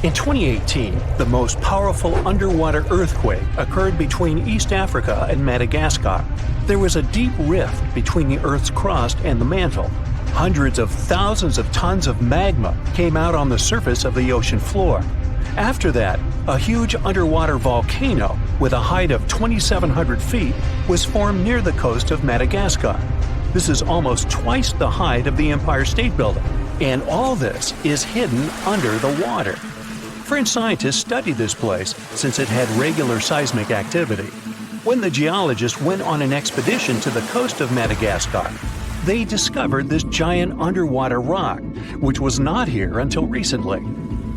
In 2018, the most powerful underwater earthquake occurred between East Africa and Madagascar. There was a deep rift between the Earth's crust and the mantle. Hundreds of thousands of tons of magma came out on the surface of the ocean floor. After that, a huge underwater volcano with a height of 2,700 feet was formed near the coast of Madagascar. This is almost twice the height of the Empire State Building, and all this is hidden under the water. French scientists studied this place since it had regular seismic activity. When the geologists went on an expedition to the coast of Madagascar, they discovered this giant underwater rock, which was not here until recently.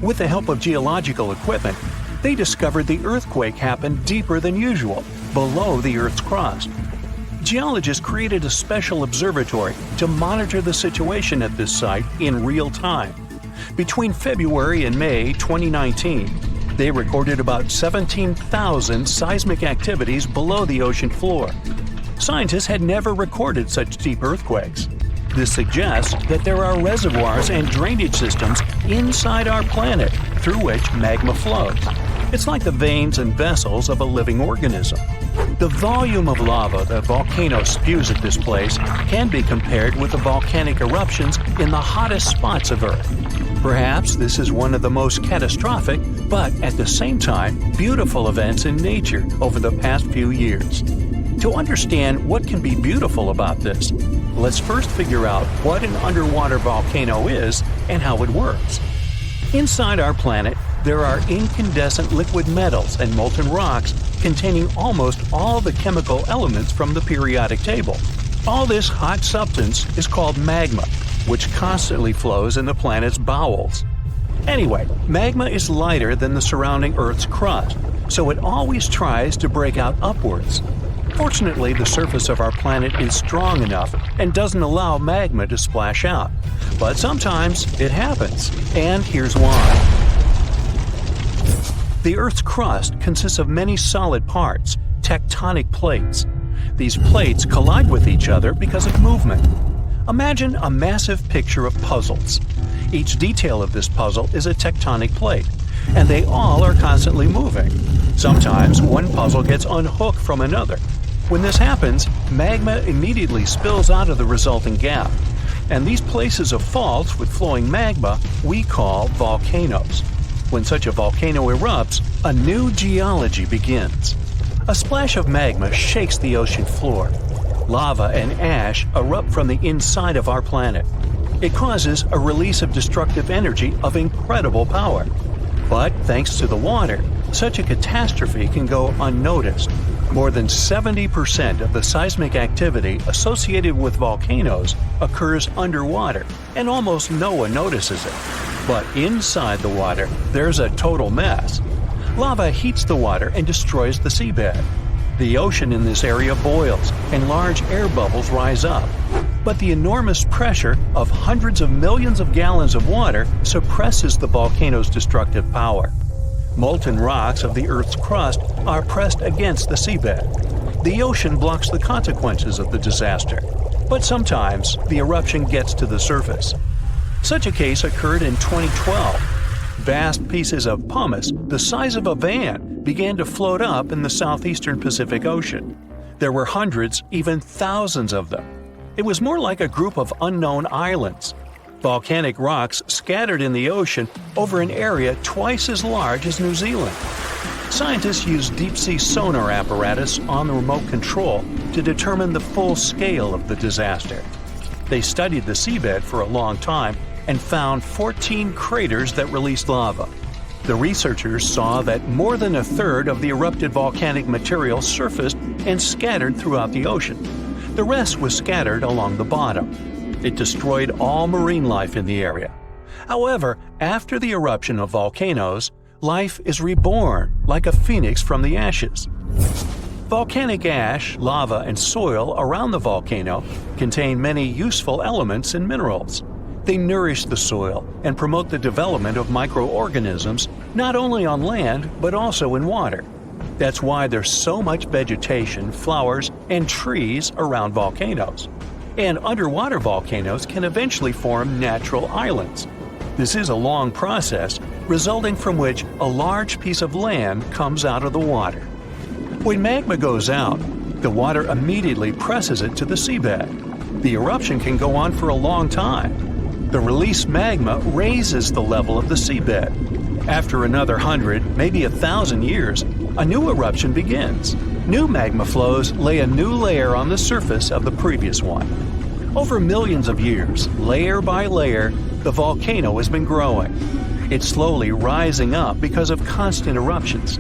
With the help of geological equipment, they discovered the earthquake happened deeper than usual, below the Earth's crust. Geologists created a special observatory to monitor the situation at this site in real time. Between February and May 2019, they recorded about 17,000 seismic activities below the ocean floor. Scientists had never recorded such deep earthquakes. This suggests that there are reservoirs and drainage systems inside our planet through which magma flows. It's like the veins and vessels of a living organism. The volume of lava the volcano spews at this place can be compared with the volcanic eruptions in the hottest spots of Earth. Perhaps this is one of the most catastrophic, but at the same time, beautiful events in nature over the past few years. To understand what can be beautiful about this, let's first figure out what an underwater volcano is and how it works. Inside our planet, there are incandescent liquid metals and molten rocks containing almost all the chemical elements from the periodic table. All this hot substance is called magma, which constantly flows in the planet's bowels. Anyway, magma is lighter than the surrounding Earth's crust, so it always tries to break out upwards. Fortunately, the surface of our planet is strong enough and doesn't allow magma to splash out. But sometimes it happens, and here's why. The Earth's crust consists of many solid parts, tectonic plates. These plates collide with each other because of movement. Imagine a massive picture of puzzles. Each detail of this puzzle is a tectonic plate, and they all are constantly moving. Sometimes one puzzle gets unhooked from another. When this happens, magma immediately spills out of the resulting gap. And these places of faults with flowing magma we call volcanoes. When such a volcano erupts, a new geology begins. A splash of magma shakes the ocean floor. Lava and ash erupt from the inside of our planet. It causes a release of destructive energy of incredible power. But thanks to the water, such a catastrophe can go unnoticed. More than 70% of the seismic activity associated with volcanoes occurs underwater, and almost no one notices it. But inside the water, there's a total mess. Lava heats the water and destroys the seabed. The ocean in this area boils, and large air bubbles rise up. But the enormous pressure of hundreds of millions of gallons of water suppresses the volcano's destructive power. Molten rocks of the Earth's crust are pressed against the seabed. The ocean blocks the consequences of the disaster, but sometimes the eruption gets to the surface. Such a case occurred in 2012. Vast pieces of pumice, the size of a van, began to float up in the southeastern Pacific Ocean. There were hundreds, even thousands of them. It was more like a group of unknown islands. Volcanic rocks scattered in the ocean over an area twice as large as New Zealand. Scientists used deep-sea sonar apparatus on the remote control to determine the full scale of the disaster. They studied the seabed for a long time and found 14 craters that released lava. The researchers saw that more than a third of the erupted volcanic material surfaced and scattered throughout the ocean. The rest was scattered along the bottom. It destroyed all marine life in the area. However, after the eruption of volcanoes, life is reborn like a phoenix from the ashes. Volcanic ash, lava, and soil around the volcano contain many useful elements and minerals. They nourish the soil and promote the development of microorganisms not only on land but also in water. That's why there's so much vegetation, flowers, and trees around volcanoes. And underwater volcanoes can eventually form natural islands. This is a long process, resulting from which a large piece of land comes out of the water. When magma goes out, the water immediately presses it to the seabed. The eruption can go on for a long time. The released magma raises the level of the seabed. After another 100, maybe 1,000 years, a new eruption begins. New magma flows lay a new layer on the surface of the previous one. Over millions of years, layer by layer, the volcano has been growing. It's slowly rising up because of constant eruptions.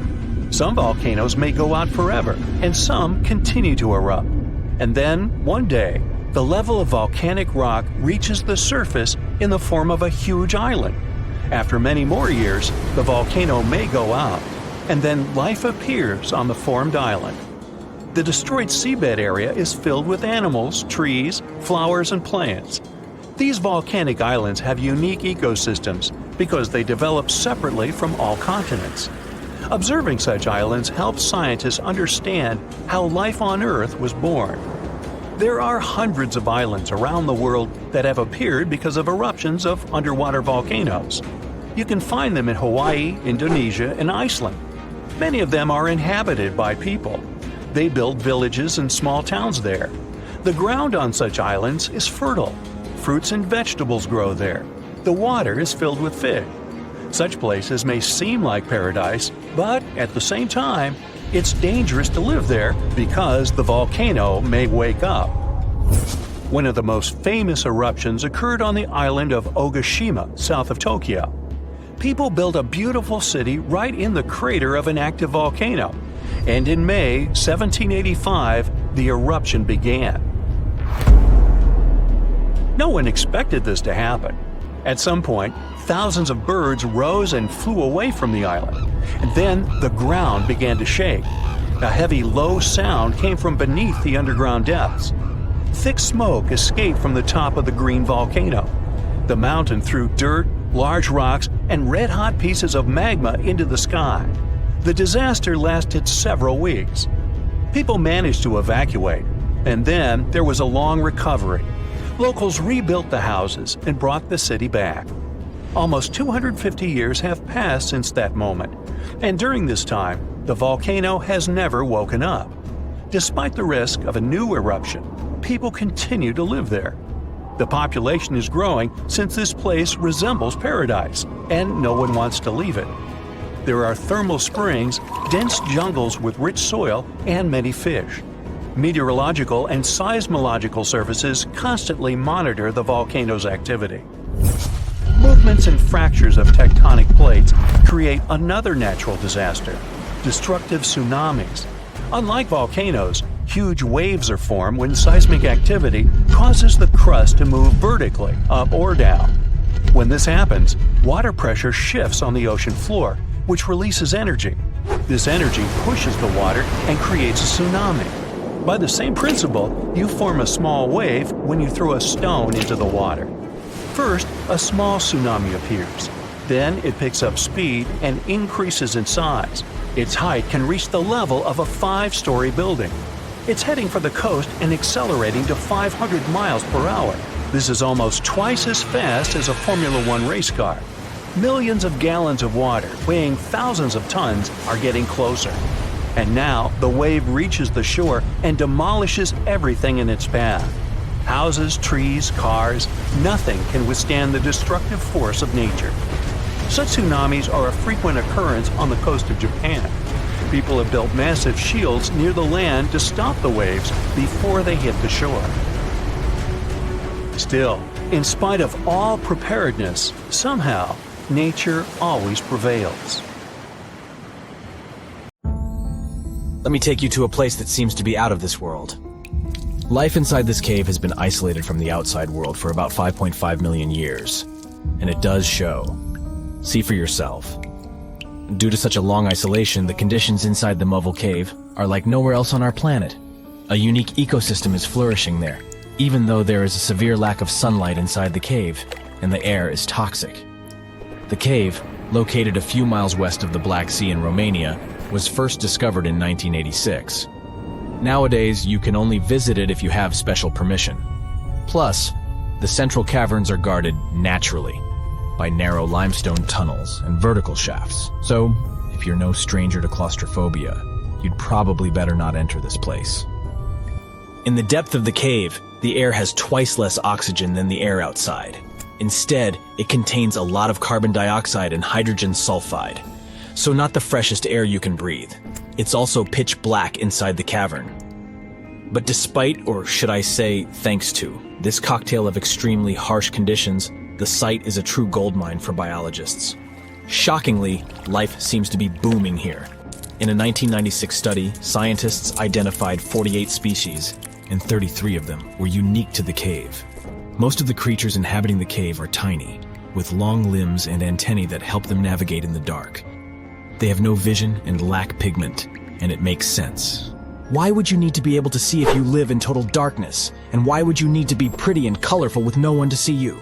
Some volcanoes may go out forever, and some continue to erupt. And then, one day, the level of volcanic rock reaches the surface in the form of a huge island. After many more years, the volcano may go out, and then life appears on the formed island. The destroyed seabed area is filled with animals, trees, flowers, and plants. These volcanic islands have unique ecosystems because they develop separately from all continents. Observing such islands helps scientists understand how life on Earth was born. There are hundreds of islands around the world that have appeared because of eruptions of underwater volcanoes. You can find them in Hawaii, Indonesia, and Iceland. Many of them are inhabited by people. They build villages and small towns there. The ground on such islands is fertile. Fruits and vegetables grow there. The water is filled with fish. Such places may seem like paradise, but at the same time, it's dangerous to live there because the volcano may wake up. One of the most famous eruptions occurred on the island of Ogashima, south of Tokyo. People built a beautiful city right in the crater of an active volcano, and in May 1785, the eruption began. No one expected this to happen. At some point, thousands of birds rose and flew away from the island, and then the ground began to shake. A heavy, low sound came from beneath the underground depths. Thick smoke escaped from the top of the green volcano. The mountain threw dirt, large rocks, and red-hot pieces of magma into the sky. The disaster lasted several weeks. People managed to evacuate, and then there was a long recovery. Locals rebuilt the houses and brought the city back. Almost 250 years have passed since that moment, and during this time, the volcano has never woken up. Despite the risk of a new eruption, people continue to live there. The population is growing since this place resembles paradise, and no one wants to leave it. There are thermal springs, dense jungles with rich soil, and many fish. Meteorological and seismological services constantly monitor the volcano's activity. Movements and fractures of tectonic plates create another natural disaster, destructive tsunamis. Unlike volcanoes, huge waves are formed when seismic activity causes the crust to move vertically, up or down. When this happens, water pressure shifts on the ocean floor, which releases energy. This energy pushes the water and creates a tsunami. By the same principle, you form a small wave when you throw a stone into the water. First, a small tsunami appears. Then it picks up speed and increases in size. Its height can reach the level of a 5-story building. It's heading for the coast and accelerating to 500 miles per hour. This is almost twice as fast as a Formula One race car. Millions of gallons of water, weighing thousands of tons, are getting closer. And now the wave reaches the shore and demolishes everything in its path. Houses, trees, cars, nothing can withstand the destructive force of nature. Such tsunamis are a frequent occurrence on the coast of Japan. People have built massive shields near the land to stop the waves before they hit the shore. Still, in spite of all preparedness, somehow, nature always prevails. Let me take you to a place that seems to be out of this world. Life inside this cave has been isolated from the outside world for about 5.5 million years. And it does show. See for yourself. Due to such a long isolation, the conditions inside the Mobile Cave are like nowhere else on our planet. A unique ecosystem is flourishing there, even though there is a severe lack of sunlight inside the cave, and the air is toxic. The cave, located a few miles west of the Black Sea in Romania, was first discovered in 1986. Nowadays, you can only visit it if you have special permission. Plus, the central caverns are guarded naturally by narrow limestone tunnels and vertical shafts. So, if you're no stranger to claustrophobia, you'd probably better not enter this place. In the depth of the cave, the air has twice less oxygen than the air outside. Instead, it contains a lot of carbon dioxide and hydrogen sulfide, so not the freshest air you can breathe. It's also pitch black inside the cavern. But despite, or should I say thanks to, this cocktail of extremely harsh conditions, the site is a true goldmine for biologists. Shockingly, life seems to be booming here. In a 1996 study, scientists identified 48 species, and 33 of them were unique to the cave. Most of the creatures inhabiting the cave are tiny, with long limbs and antennae that help them navigate in the dark. They have no vision and lack pigment, and it makes sense. Why would you need to be able to see if you live in total darkness? And why would you need to be pretty and colorful with no one to see you?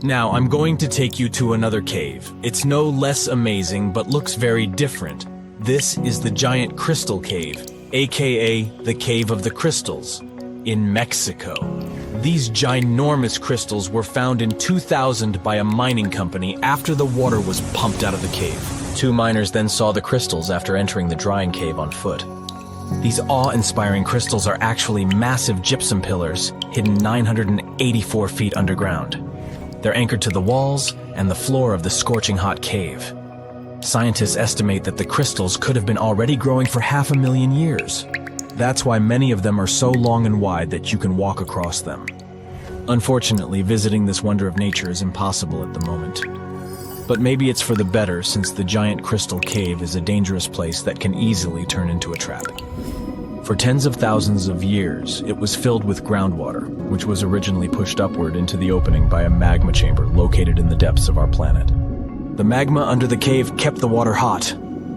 Now, I'm going to take you to another cave. It's no less amazing, but looks very different. This is the Giant Crystal Cave, aka the Cave of the Crystals, in Mexico. These ginormous crystals were found in 2000 by a mining company after the water was pumped out of the cave. 2 miners then saw the crystals after entering the drying cave on foot. These awe-inspiring crystals are actually massive gypsum pillars hidden 984 feet underground. They're anchored to the walls and the floor of the scorching hot cave. Scientists estimate that the crystals could have been already growing for 500,000 years. That's why many of them are so long and wide that you can walk across them. Unfortunately, visiting this wonder of nature is impossible at the moment. But maybe it's for the better, since the Giant Crystal Cave is a dangerous place that can easily turn into a trap. For tens of thousands of years, it was filled with groundwater, which was originally pushed upward into the opening by a magma chamber located in the depths of our planet. The magma under the cave kept the water hot,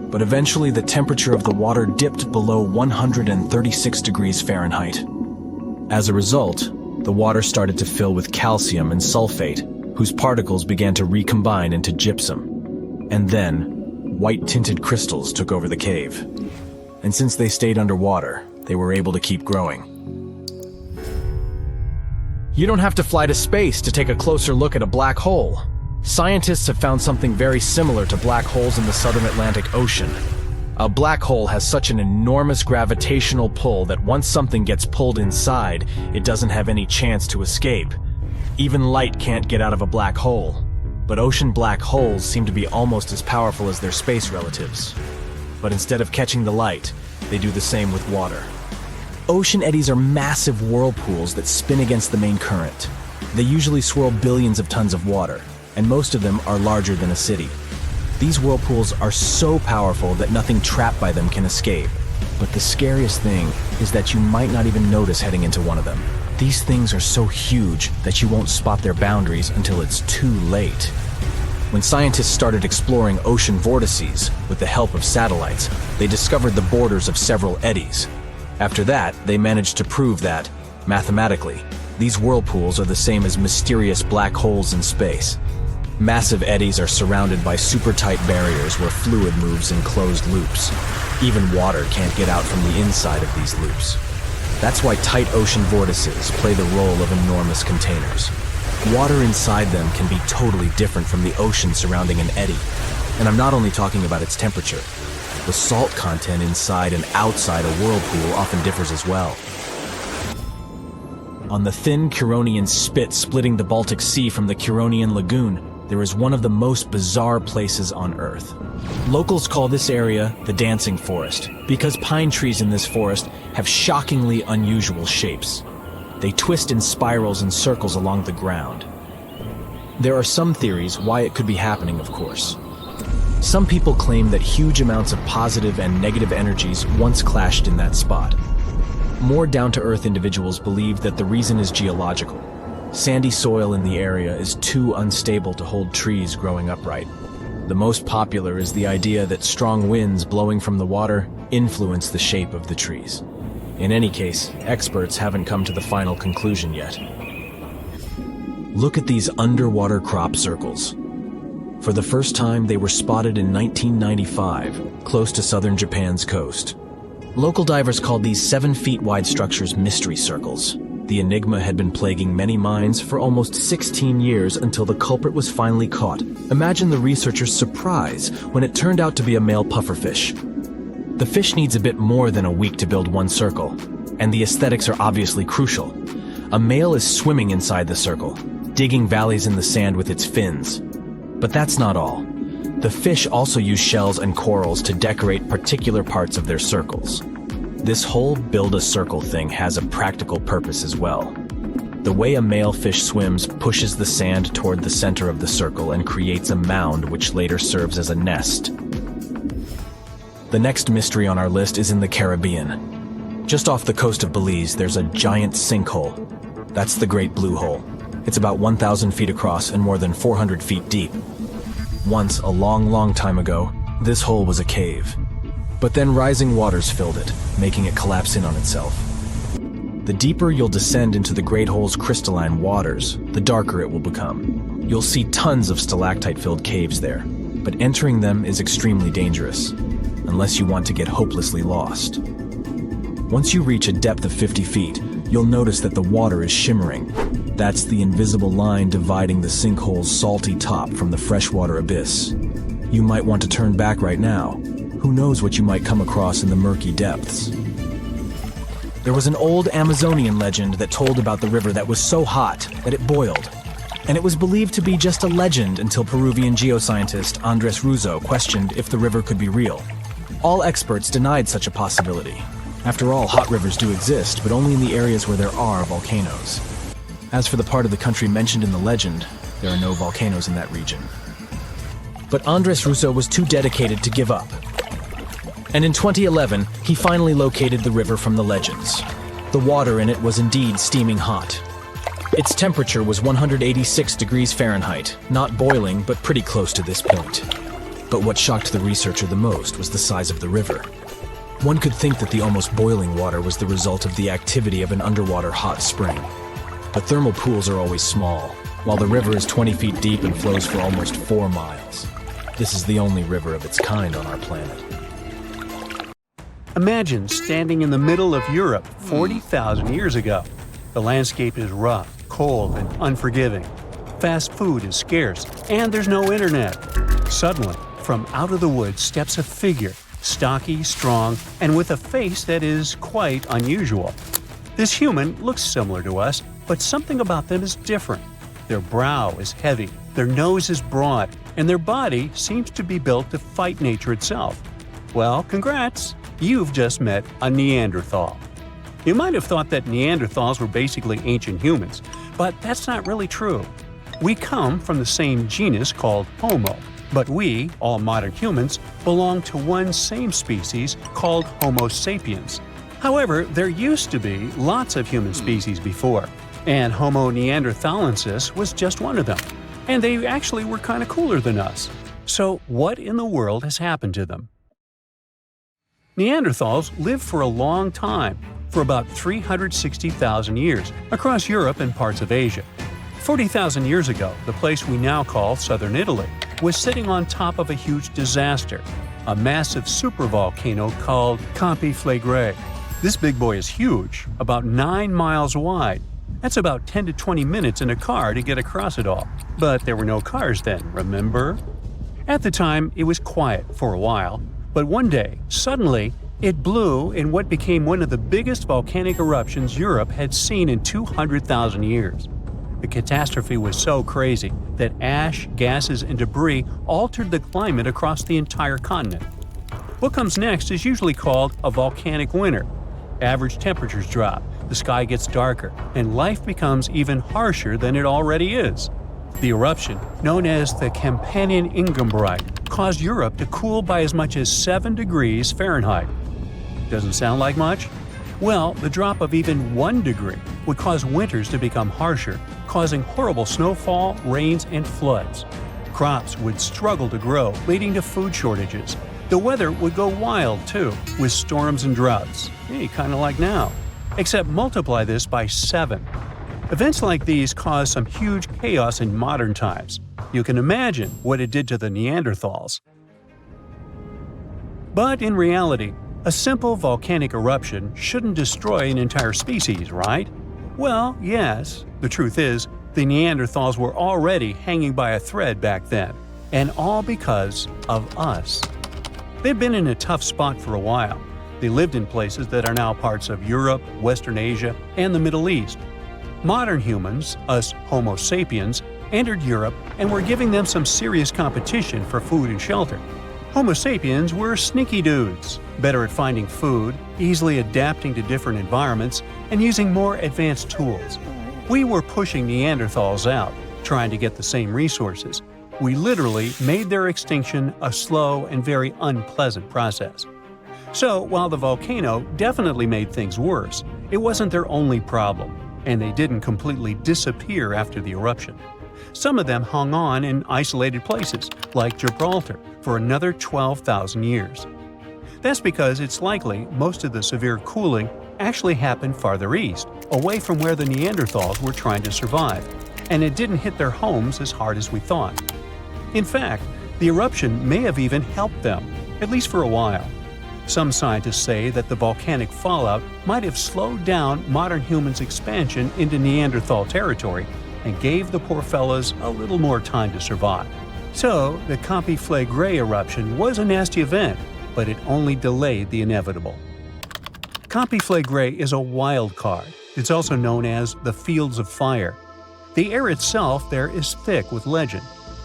but eventually the temperature of the water dipped below 136 degrees Fahrenheit. As a result, the water started to fill with calcium and sulfate, whose particles began to recombine into gypsum. And then, white-tinted crystals took over the cave. And since they stayed underwater, they were able to keep growing. You don't have to fly to space to take a closer look at a black hole. Scientists have found something very similar to black holes in the southern Atlantic Ocean. A black hole has such an enormous gravitational pull that once something gets pulled inside, it doesn't have any chance to escape. Even light can't get out of a black hole. But ocean black holes seem to be almost as powerful as their space relatives. But instead of catching the light, they do the same with water. Ocean eddies are massive whirlpools that spin against the main current. They usually swirl billions of tons of water, and most of them are larger than a city. These whirlpools are so powerful that nothing trapped by them can escape. But the scariest thing is that you might not even notice heading into one of them. These things are so huge that you won't spot their boundaries until it's too late. When scientists started exploring ocean vortices with the help of satellites, they discovered the borders of several eddies. After that, they managed to prove that, mathematically, these whirlpools are the same as mysterious black holes in space. Massive eddies are surrounded by super-tight barriers where fluid moves in closed loops. Even water can't get out from the inside of these loops. That's why tight ocean vortices play the role of enormous containers. Water inside them can be totally different from the ocean surrounding an eddy. And I'm not only talking about its temperature. The salt content inside and outside a whirlpool often differs as well. On the thin Curonian spit splitting the Baltic Sea from the Curonian Lagoon, there is one of the most bizarre places on Earth. Locals call this area the Dancing Forest because pine trees in this forest have shockingly unusual shapes. They twist in spirals and circles along the ground. There are some theories why it could be happening, of course. Some people claim that huge amounts of positive and negative energies once clashed in that spot. More down-to-earth individuals believe that the reason is geological. Sandy soil in the area is too unstable to hold trees growing upright. The most popular is the idea that strong winds blowing from the water influence the shape of the trees. In any case, experts haven't come to the final conclusion yet. Look at these underwater crop circles. For the first time, they were spotted in 1995, close to southern Japan's coast. Local divers called these 7 feet wide structures mystery circles. The enigma had been plaguing many minds for almost 16 years until the culprit was finally caught. Imagine the researchers' surprise when it turned out to be a male pufferfish. The fish needs a bit more than a week to build one circle, and the aesthetics are obviously crucial. A male is swimming inside the circle, digging valleys in the sand with its fins. But that's not all. The fish also use shells and corals to decorate particular parts of their circles. This whole build-a-circle thing has a practical purpose as well. The way a male fish swims pushes the sand toward the center of the circle and creates a mound which later serves as a nest. The next mystery on our list is in the Caribbean. Just off the coast of Belize, there's a giant sinkhole. That's the Great Blue Hole. It's about 1,000 feet across and more than 400 feet deep. Once, a long time ago, this hole was a cave. But then rising waters filled it, making it collapse in on itself. The deeper you'll descend into the Great Hole's crystalline waters, the darker it will become. You'll see tons of stalactite-filled caves there, but entering them is extremely dangerous, unless you want to get hopelessly lost. Once you reach a depth of 50 feet, you'll notice that the water is shimmering. That's the invisible line dividing the sinkhole's salty top from the freshwater abyss. You might want to turn back right now. Who knows what you might come across in the murky depths. There was an old Amazonian legend that told about the river that was so hot that it boiled. And it was believed to be just a legend until Peruvian geoscientist Andrés Russo questioned if the river could be real. All experts denied such a possibility. After all, hot rivers do exist, but only in the areas where there are volcanoes. As for the part of the country mentioned in the legend, there are no volcanoes in that region. But Andrés Russo was too dedicated to give up. And in 2011, he finally located the river from the legends. The water in it was indeed steaming hot. Its temperature was 186 degrees Fahrenheit, not boiling, but pretty close to this point. But what shocked the researcher the most was the size of the river. One could think that the almost boiling water was the result of the activity of an underwater hot spring. But thermal pools are always small, while the river is 20 feet deep and flows for almost 4 miles. This is the only river of its kind on our planet. Imagine standing in the middle of Europe 40,000 years ago. The landscape is rough, cold, and unforgiving. Fast food is scarce, and there's no internet. Suddenly, from out of the woods steps a figure, stocky, strong, and with a face that is quite unusual. This human looks similar to us, but something about them is different. Their brow is heavy, their nose is broad, and their body seems to be built to fight nature itself. Well, congrats! You've just met a Neanderthal. You might have thought that Neanderthals were basically ancient humans, but that's not really true. We come from the same genus called Homo, but we, all modern humans, belong to one same species called Homo sapiens. However, there used to be lots of human species before, and Homo neanderthalensis was just one of them. And they actually were kind of cooler than us. So what in the world has happened to them? Neanderthals lived for a long time, for about 360,000 years, across Europe and parts of Asia. 40,000 years ago, the place we now call southern Italy was sitting on top of a huge disaster, a massive supervolcano called Campi Flegrei. This big boy is huge, about 9 miles wide. That's about 10 to 20 minutes in a car to get across it all. But there were no cars then, remember? At the time, it was quiet for a while, but one day, suddenly, it blew in what became one of the biggest volcanic eruptions Europe had seen in 200,000 years. The catastrophe was so crazy that ash, gases, and debris altered the climate across the entire continent. What comes next is usually called a volcanic winter. Average temperatures drop, the sky gets darker, and life becomes even harsher than it already is. The eruption, known as the Campanian caused Europe to cool by as much as 7 degrees Fahrenheit. Doesn't sound like much? Well, the drop of even 1 degree would cause winters to become harsher, causing horrible snowfall, rains, and floods. Crops would struggle to grow, leading to food shortages. The weather would go wild, too, with storms and droughts. Hey, kind of like now. Except multiply this by 7. Events like these caused some huge chaos in modern times. You can imagine what it did to the Neanderthals. But in reality, a simple volcanic eruption shouldn't destroy an entire species, right? Well, yes. The truth is, the Neanderthals were already hanging by a thread back then, and all because of us. They've been in a tough spot for a while. They lived in places that are now parts of Europe, Western Asia, and the Middle East. Modern humans, us Homo sapiens, entered Europe and were giving them some serious competition for food and shelter. Homo sapiens were sneaky dudes, better at finding food, easily adapting to different environments, and using more advanced tools. We were pushing Neanderthals out, trying to get the same resources. We literally made their extinction a slow and very unpleasant process. So, while the volcano definitely made things worse, it wasn't their only problem, and they didn't completely disappear after the eruption. Some of them hung on in isolated places, like Gibraltar, for another 12,000 years. That's because it's likely most of the severe cooling actually happened farther east, away from where the Neanderthals were trying to survive, and it didn't hit their homes as hard as we thought. In fact, the eruption may have even helped them, at least for a while. Some scientists say that the volcanic fallout might have slowed down modern humans' expansion into Neanderthal territory and gave the poor fellas a little more time to survive. So, the Campi Flegrei eruption was a nasty event, but it only delayed the inevitable. Campi Flegrei is a wild card. It's also known as the Fields of Fire. The air itself there is thick with legend.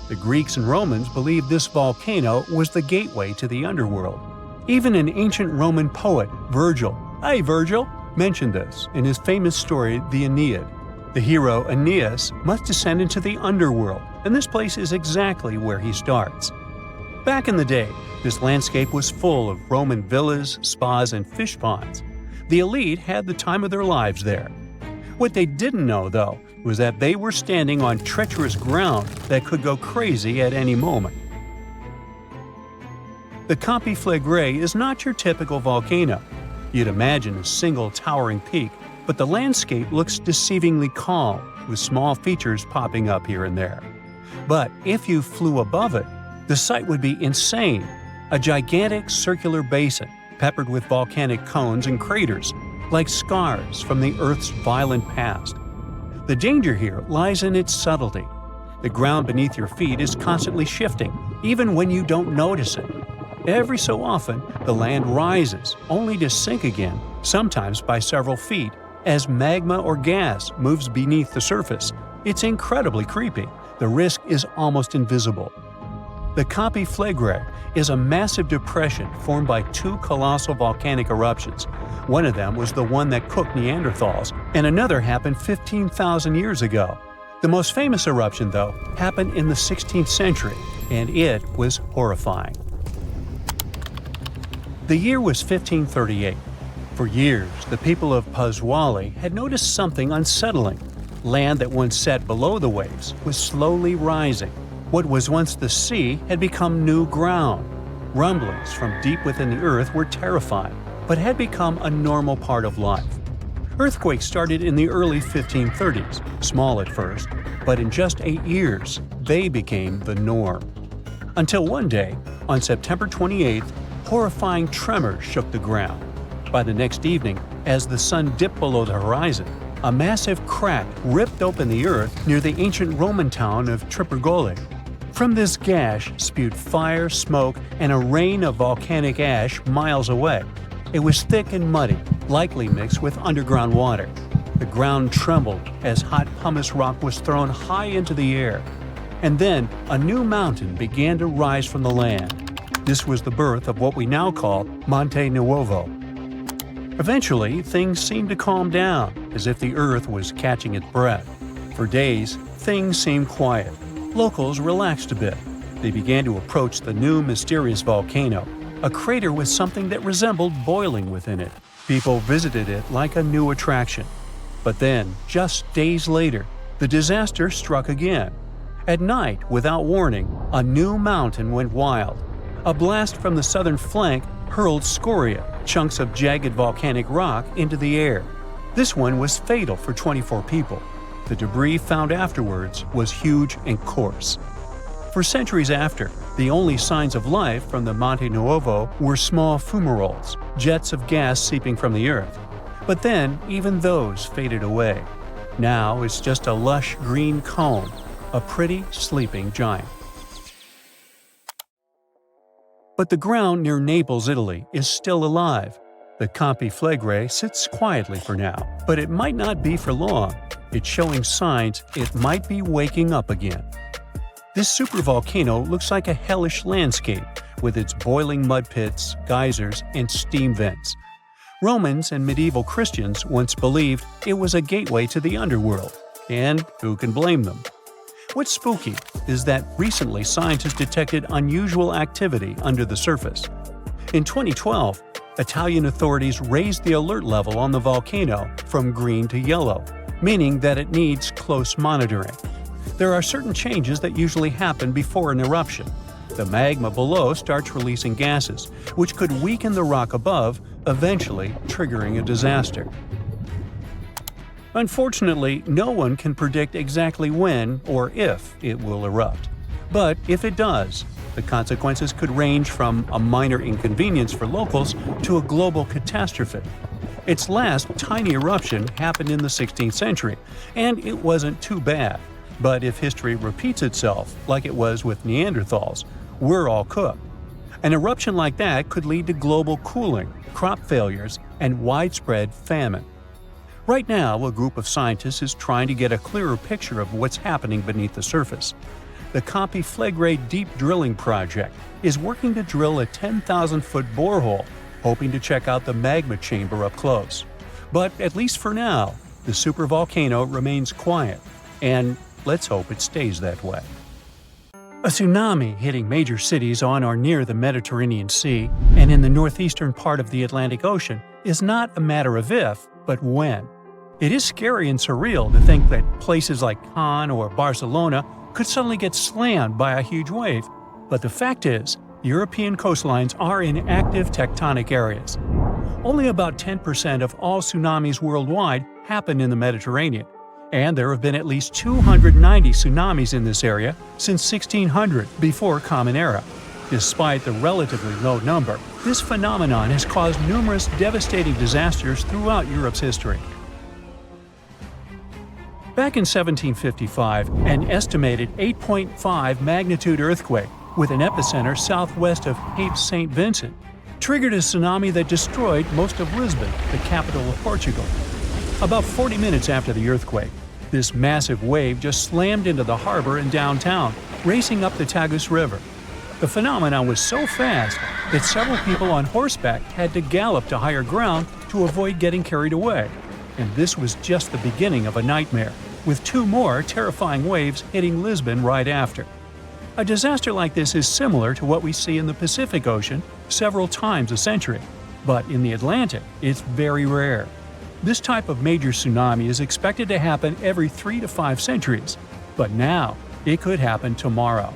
The Greeks and Romans believed this volcano was the gateway to the underworld. Even an ancient Roman poet, Virgil, mentioned this in his famous story, the Aeneid. The hero Aeneas must descend into the underworld, and this place is exactly where he starts. Back in the day, this landscape was full of Roman villas, spas, and fish ponds. The elite had the time of their lives there. What they didn't know, though, was that they were standing on treacherous ground that could go crazy at any moment. The Campi Flegrei is not your typical volcano. You'd imagine a single towering peak, but the landscape looks deceivingly calm, with small features popping up here and there. But if you flew above it, the sight would be insane. A gigantic circular basin, peppered with volcanic cones and craters, like scars from the Earth's violent past. The danger here lies in its subtlety. The ground beneath your feet is constantly shifting, even when you don't notice it. Every so often, the land rises, only to sink again, sometimes by several feet, as magma or gas moves beneath the surface. It's incredibly creepy. The risk is almost invisible. The Campi Flegrei is a massive depression formed by two colossal volcanic eruptions. One of them was the one that cooked Neanderthals, and another happened 15,000 years ago. The most famous eruption, though, happened in the 16th century, and it was horrifying. The year was 1538. For years, the people of Paswali had noticed something unsettling. Land that once sat below the waves was slowly rising. What was once the sea had become new ground. Rumblings from deep within the earth were terrifying, but had become a normal part of life. Earthquakes started in the early 1530s, small at first, but in just 8 years, they became the norm. Until one day, on September 28th, horrifying tremors shook the ground. By the next evening, as the sun dipped below the horizon, a massive crack ripped open the earth near the ancient Roman town of Tripergoli. From this gash spewed fire, smoke, and a rain of volcanic ash miles away. It was thick and muddy, likely mixed with underground water. The ground trembled as hot pumice rock was thrown high into the air. And then a new mountain began to rise from the land. This was the birth of what we now call Monte Nuovo. Eventually, things seemed to calm down, as if the earth was catching its breath. For days, things seemed quiet. Locals relaxed a bit. They began to approach the new mysterious volcano, a crater with something that resembled boiling within it. People visited it like a new attraction. But then, just days later, the disaster struck again. At night, without warning, a new mountain went wild. A blast from the southern flank hurled scoria, chunks of jagged volcanic rock, into the air. This one was fatal for 24 people. The debris found afterwards was huge and coarse. For centuries after, the only signs of life from the Monte Nuovo were small fumaroles, jets of gas seeping from the earth. But then, even those faded away. Now it's just a lush green cone, a pretty sleeping giant. But the ground near Naples, Italy, is still alive. The Campi Flegrei sits quietly for now, but it might not be for long. It's showing signs it might be waking up again. This supervolcano looks like a hellish landscape, with its boiling mud pits, geysers, and steam vents. Romans and medieval Christians once believed it was a gateway to the underworld, and who can blame them? What's spooky is that recently scientists detected unusual activity under the surface. In 2012, Italian authorities raised the alert level on the volcano from green to yellow, meaning that it needs close monitoring. There are certain changes that usually happen before an eruption. The magma below starts releasing gases, which could weaken the rock above, eventually triggering a disaster. Unfortunately, no one can predict exactly when or if it will erupt. But if it does, the consequences could range from a minor inconvenience for locals to a global catastrophe. Its last tiny eruption happened in the 16th century, and it wasn't too bad. But if history repeats itself, like it was with Neanderthals, we're all cooked. An eruption like that could lead to global cooling, crop failures, and widespread famine. Right now, a group of scientists is trying to get a clearer picture of what's happening beneath the surface. The Campi Flegrei Deep Drilling Project is working to drill a 10,000-foot borehole, hoping to check out the magma chamber up close. But at least for now, the supervolcano remains quiet, and let's hope it stays that way. A tsunami hitting major cities on or near the Mediterranean Sea and in the northeastern part of the Atlantic Ocean is not a matter of if, but when. It is scary and surreal to think that places like Cannes or Barcelona could suddenly get slammed by a huge wave, but the fact is, European coastlines are in active tectonic areas. Only about 10% of all tsunamis worldwide happen in the Mediterranean, and there have been at least 290 tsunamis in this area since 1600 before Common Era. Despite the relatively low number, this phenomenon has caused numerous devastating disasters throughout Europe's history. Back in 1755, an estimated 8.5 magnitude earthquake with an epicenter southwest of Cape St. Vincent triggered a tsunami that destroyed most of Lisbon, the capital of Portugal. About 40 minutes after the earthquake, this massive wave just slammed into the harbor in downtown, racing up the Tagus River. The phenomenon was so fast that several people on horseback had to gallop to higher ground to avoid getting carried away. And this was just the beginning of a nightmare, with two more terrifying waves hitting Lisbon right after. A disaster like this is similar to what we see in the Pacific Ocean several times a century, but in the Atlantic, it's very rare. This type of major tsunami is expected to happen every 3 to 5 centuries, but now it could happen tomorrow.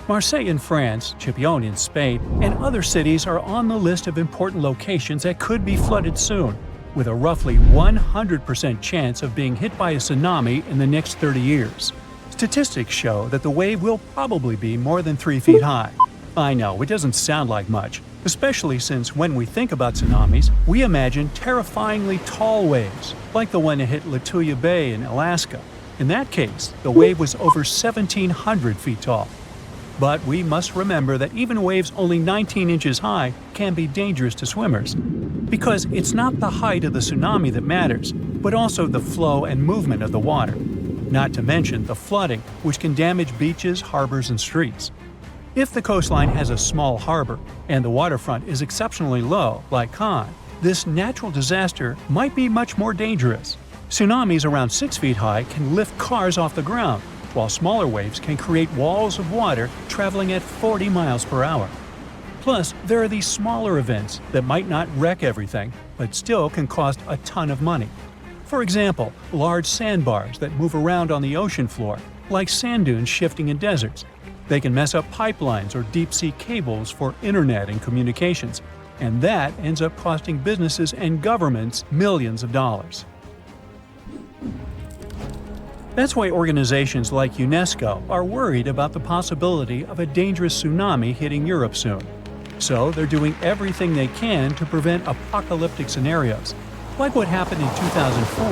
Marseille in France, Chipion in Spain, and other cities are on the list of important locations that could be flooded soon, with a roughly 100% chance of being hit by a tsunami in the next 30 years. Statistics show that the wave will probably be more than 3 feet high. I know, it doesn't sound like much, especially since when we think about tsunamis, we imagine terrifyingly tall waves, like the one that hit Lituya Bay in Alaska. In that case, the wave was over 1,700 feet tall. But we must remember that even waves only 19 inches high can be dangerous to swimmers. Because it's not the height of the tsunami that matters, but also the flow and movement of the water. Not to mention the flooding, which can damage beaches, harbors, and streets. If the coastline has a small harbor and the waterfront is exceptionally low, like Cannes, this natural disaster might be much more dangerous. Tsunamis around 6 feet high can lift cars off the ground, while smaller waves can create walls of water traveling at 40 miles per hour. Plus, there are these smaller events that might not wreck everything, but still can cost a ton of money. For example, large sandbars that move around on the ocean floor, like sand dunes shifting in deserts. They can mess up pipelines or deep-sea cables for internet and communications, and that ends up costing businesses and governments millions of dollars. That's why organizations like UNESCO are worried about the possibility of a dangerous tsunami hitting Europe soon. So they're doing everything they can to prevent apocalyptic scenarios. like what happened in 2004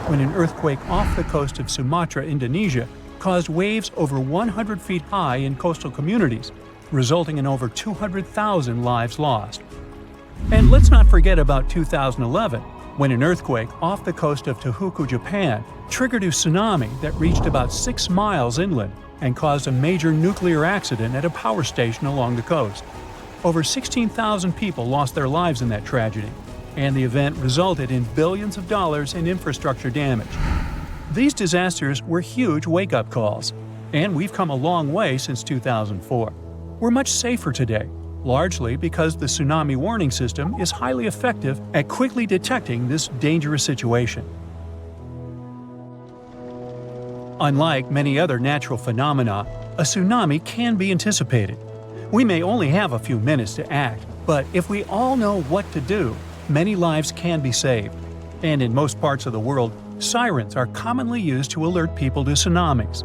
when an earthquake off the coast of Sumatra, Indonesia, caused waves over 100 feet high in coastal communities, resulting in over 200,000 lives lost. And let's not forget about 2011, when an earthquake off the coast of Tohoku, Japan, triggered a tsunami that reached about 6 miles inland and caused a major nuclear accident at a power station along the coast. Over 16,000 people lost their lives in that tragedy, and the event resulted in billions of dollars in infrastructure damage. These disasters were huge wake-up calls, and we've come a long way since 2004. We're much safer today, largely because the tsunami warning system is highly effective at quickly detecting this dangerous situation. Unlike many other natural phenomena, a tsunami can be anticipated. We may only have a few minutes to act, but if we all know what to do, many lives can be saved. And in most parts of the world, sirens are commonly used to alert people to tsunamis.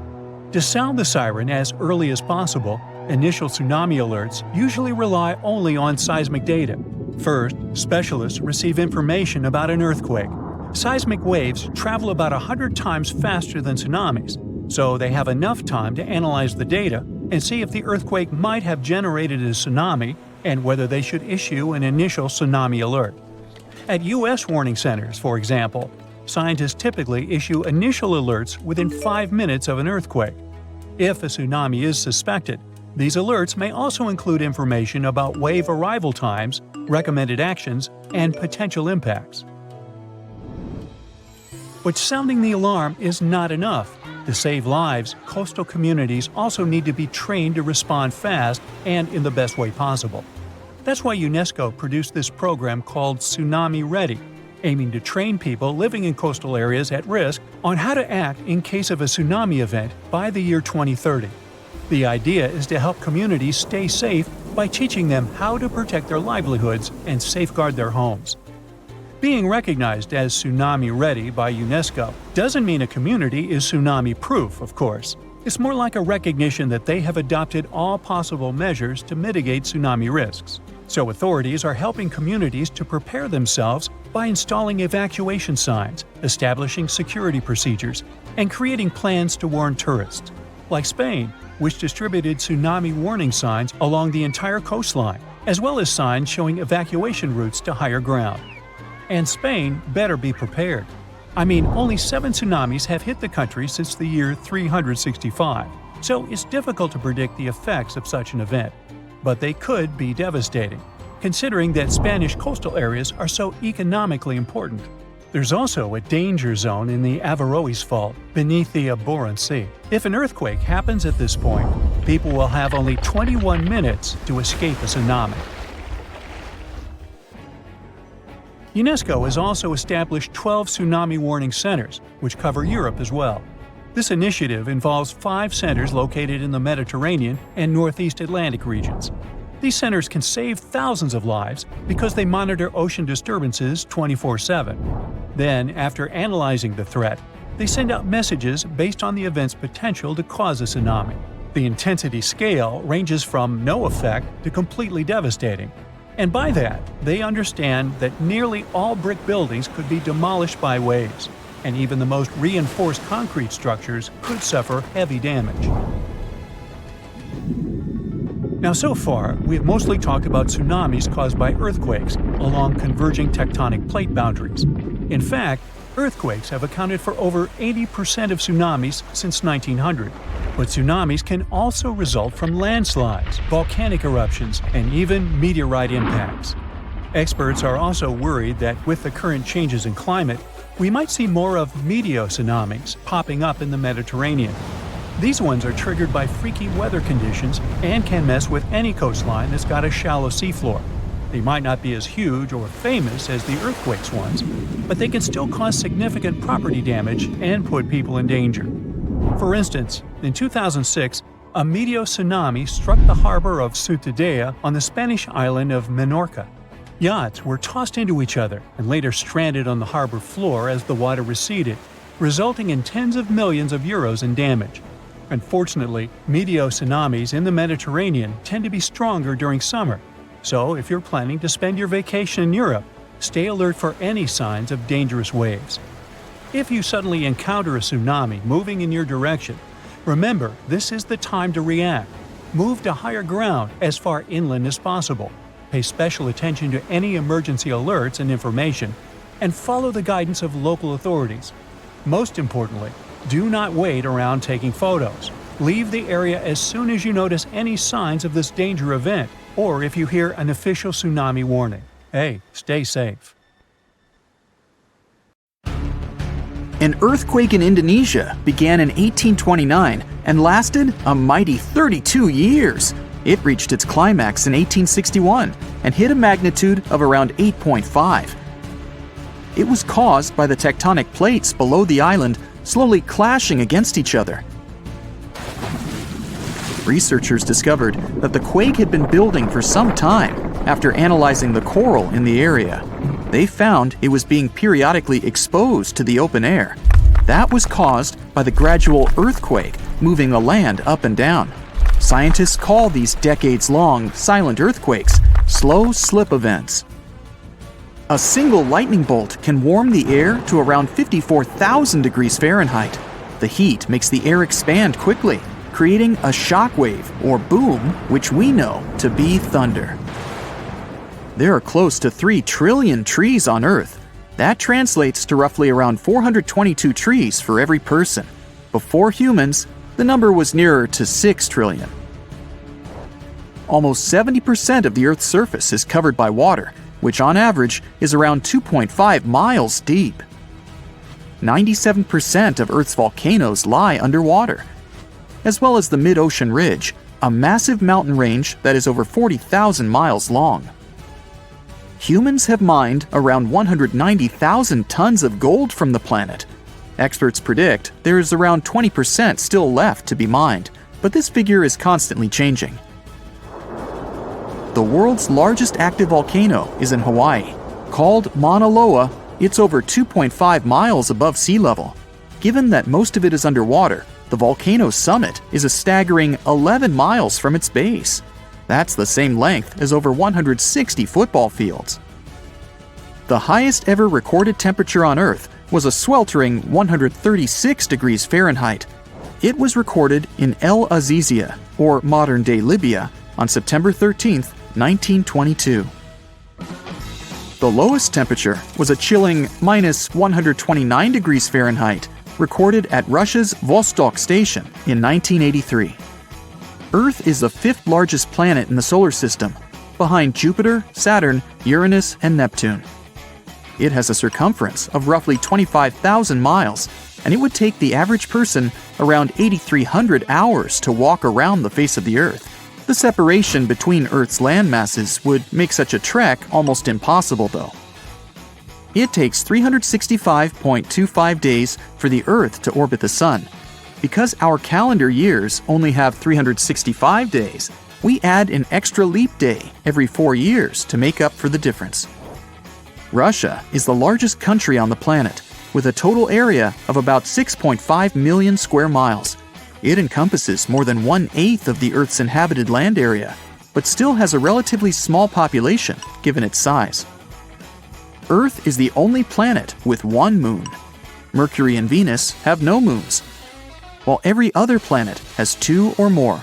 To sound the siren as early as possible, initial tsunami alerts usually rely only on seismic data. First, specialists receive information about an earthquake. Seismic waves travel about 100 times faster than tsunamis, so they have enough time to analyze the data and see if the earthquake might have generated a tsunami and whether they should issue an initial tsunami alert. At U.S. warning centers, for example, scientists typically issue initial alerts within 5 minutes of an earthquake. If a tsunami is suspected, these alerts may also include information about wave arrival times, recommended actions, and potential impacts. But sounding the alarm is not enough. To save lives, coastal communities also need to be trained to respond fast and in the best way possible. That's why UNESCO produced this program called Tsunami Ready, aiming to train people living in coastal areas at risk on how to act in case of a tsunami event by the year 2030. The idea is to help communities stay safe by teaching them how to protect their livelihoods and safeguard their homes. Being recognized as Tsunami Ready by UNESCO doesn't mean a community is tsunami-proof, of course. It's more like a recognition that they have adopted all possible measures to mitigate tsunami risks. So authorities are helping communities to prepare themselves by installing evacuation signs, establishing security procedures, and creating plans to warn tourists. Like Spain, which distributed tsunami warning signs along the entire coastline, as well as signs showing evacuation routes to higher ground. And Spain better be prepared. I mean, only 7 tsunamis have hit the country since the year 365, so it's difficult to predict the effects of such an event. But they could be devastating, considering that Spanish coastal areas are so economically important. There's also a danger zone in the Averroes Fault beneath the Barents Sea. If an earthquake happens at this point, people will have only 21 minutes to escape a tsunami. UNESCO has also established 12 tsunami warning centers, which cover Europe as well. This initiative involves 5 centers located in the Mediterranean and Northeast Atlantic regions. These centers can save thousands of lives because they monitor ocean disturbances 24/7. Then, after analyzing the threat, they send out messages based on the event's potential to cause a tsunami. The intensity scale ranges from no effect to completely devastating. And by that, they understand that nearly all brick buildings could be demolished by waves, and even the most reinforced concrete structures could suffer heavy damage. Now, so far, we have mostly talked about tsunamis caused by earthquakes along converging tectonic plate boundaries. In fact, earthquakes have accounted for over 80% of tsunamis since 1900. But tsunamis can also result from landslides, volcanic eruptions, and even meteorite impacts. Experts are also worried that with the current changes in climate, we might see more of meteotsunamis popping up in the Mediterranean. These ones are triggered by freaky weather conditions and can mess with any coastline that's got a shallow seafloor. They might not be as huge or famous as the earthquakes ones, but they can still cause significant property damage and put people in danger. For instance, in 2006, a meteotsunami struck the harbor of Ciutadella on the Spanish island of Menorca. Yachts were tossed into each other and later stranded on the harbor floor as the water receded, resulting in tens of millions of euros in damage. Unfortunately, meteotsunamis in the Mediterranean tend to be stronger during summer, so if you're planning to spend your vacation in Europe, Stay alert for any signs of dangerous waves. If you suddenly encounter a tsunami moving in your direction, remember this is the time to react. Move to higher ground as far inland as possible. Pay special attention to any emergency alerts and information, and follow the guidance of local authorities. Most importantly, do not wait around taking photos. Leave the area as soon as you notice any signs of this danger event, or if you hear an official tsunami warning. Hey, stay safe. An earthquake in Indonesia began in 1829 and lasted a mighty 32 years. It reached its climax in 1861 and hit a magnitude of around 8.5. It was caused by the tectonic plates below the island slowly clashing against each other. Researchers discovered that the quake had been building for some time after analyzing the coral in the area. They found it was being periodically exposed to the open air. That was caused by the gradual earthquake moving the land up and down. Scientists call these decades-long silent earthquakes slow slip events. A single lightning bolt can warm the air to around 54,000 degrees Fahrenheit. The heat makes the air expand quickly, creating a shock wave or boom, which we know to be thunder. There are close to 3 trillion trees on Earth. That translates to roughly around 422 trees for every person. Before humans, the number was nearer to 6 trillion. Almost 70% of the Earth's surface is covered by water, which on average is around 2.5 miles deep. 97% of Earth's volcanoes lie underwater, as well as the mid-ocean ridge, a massive mountain range that is over 40,000 miles long. Humans have mined around 190,000 tons of gold from the planet. Experts predict there is around 20% still left to be mined, but this figure is constantly changing. The world's largest active volcano is in Hawaii. Called Mauna Loa, it's over 2.5 miles above sea level. Given that most of it is underwater, the volcano's summit is a staggering 11 miles from its base. That's the same length as over 160 football fields. The highest ever recorded temperature on Earth was a sweltering 136 degrees Fahrenheit. It was recorded in El Azizia, or modern-day Libya, on September 13, 1922. The lowest temperature was a chilling minus 129 degrees Fahrenheit, recorded at Russia's Vostok station in 1983. Earth is the 5th largest planet in the solar system, behind Jupiter, Saturn, Uranus, and Neptune. It has a circumference of roughly 25,000 miles, and it would take the average person around 8,300 hours to walk around the face of the Earth. The separation between Earth's land masses would make such a trek almost impossible, though. It takes 365.25 days for the Earth to orbit the Sun. Because our calendar years only have 365 days, we add an extra leap day every 4 years to make up for the difference. Russia is the largest country on the planet, with a total area of about 6.5 million square miles. It encompasses more than 1/8 of the Earth's inhabited land area, but still has a relatively small population given its size. Earth is the only planet with one moon. Mercury and Venus have no moons, while every other planet has 2 or more.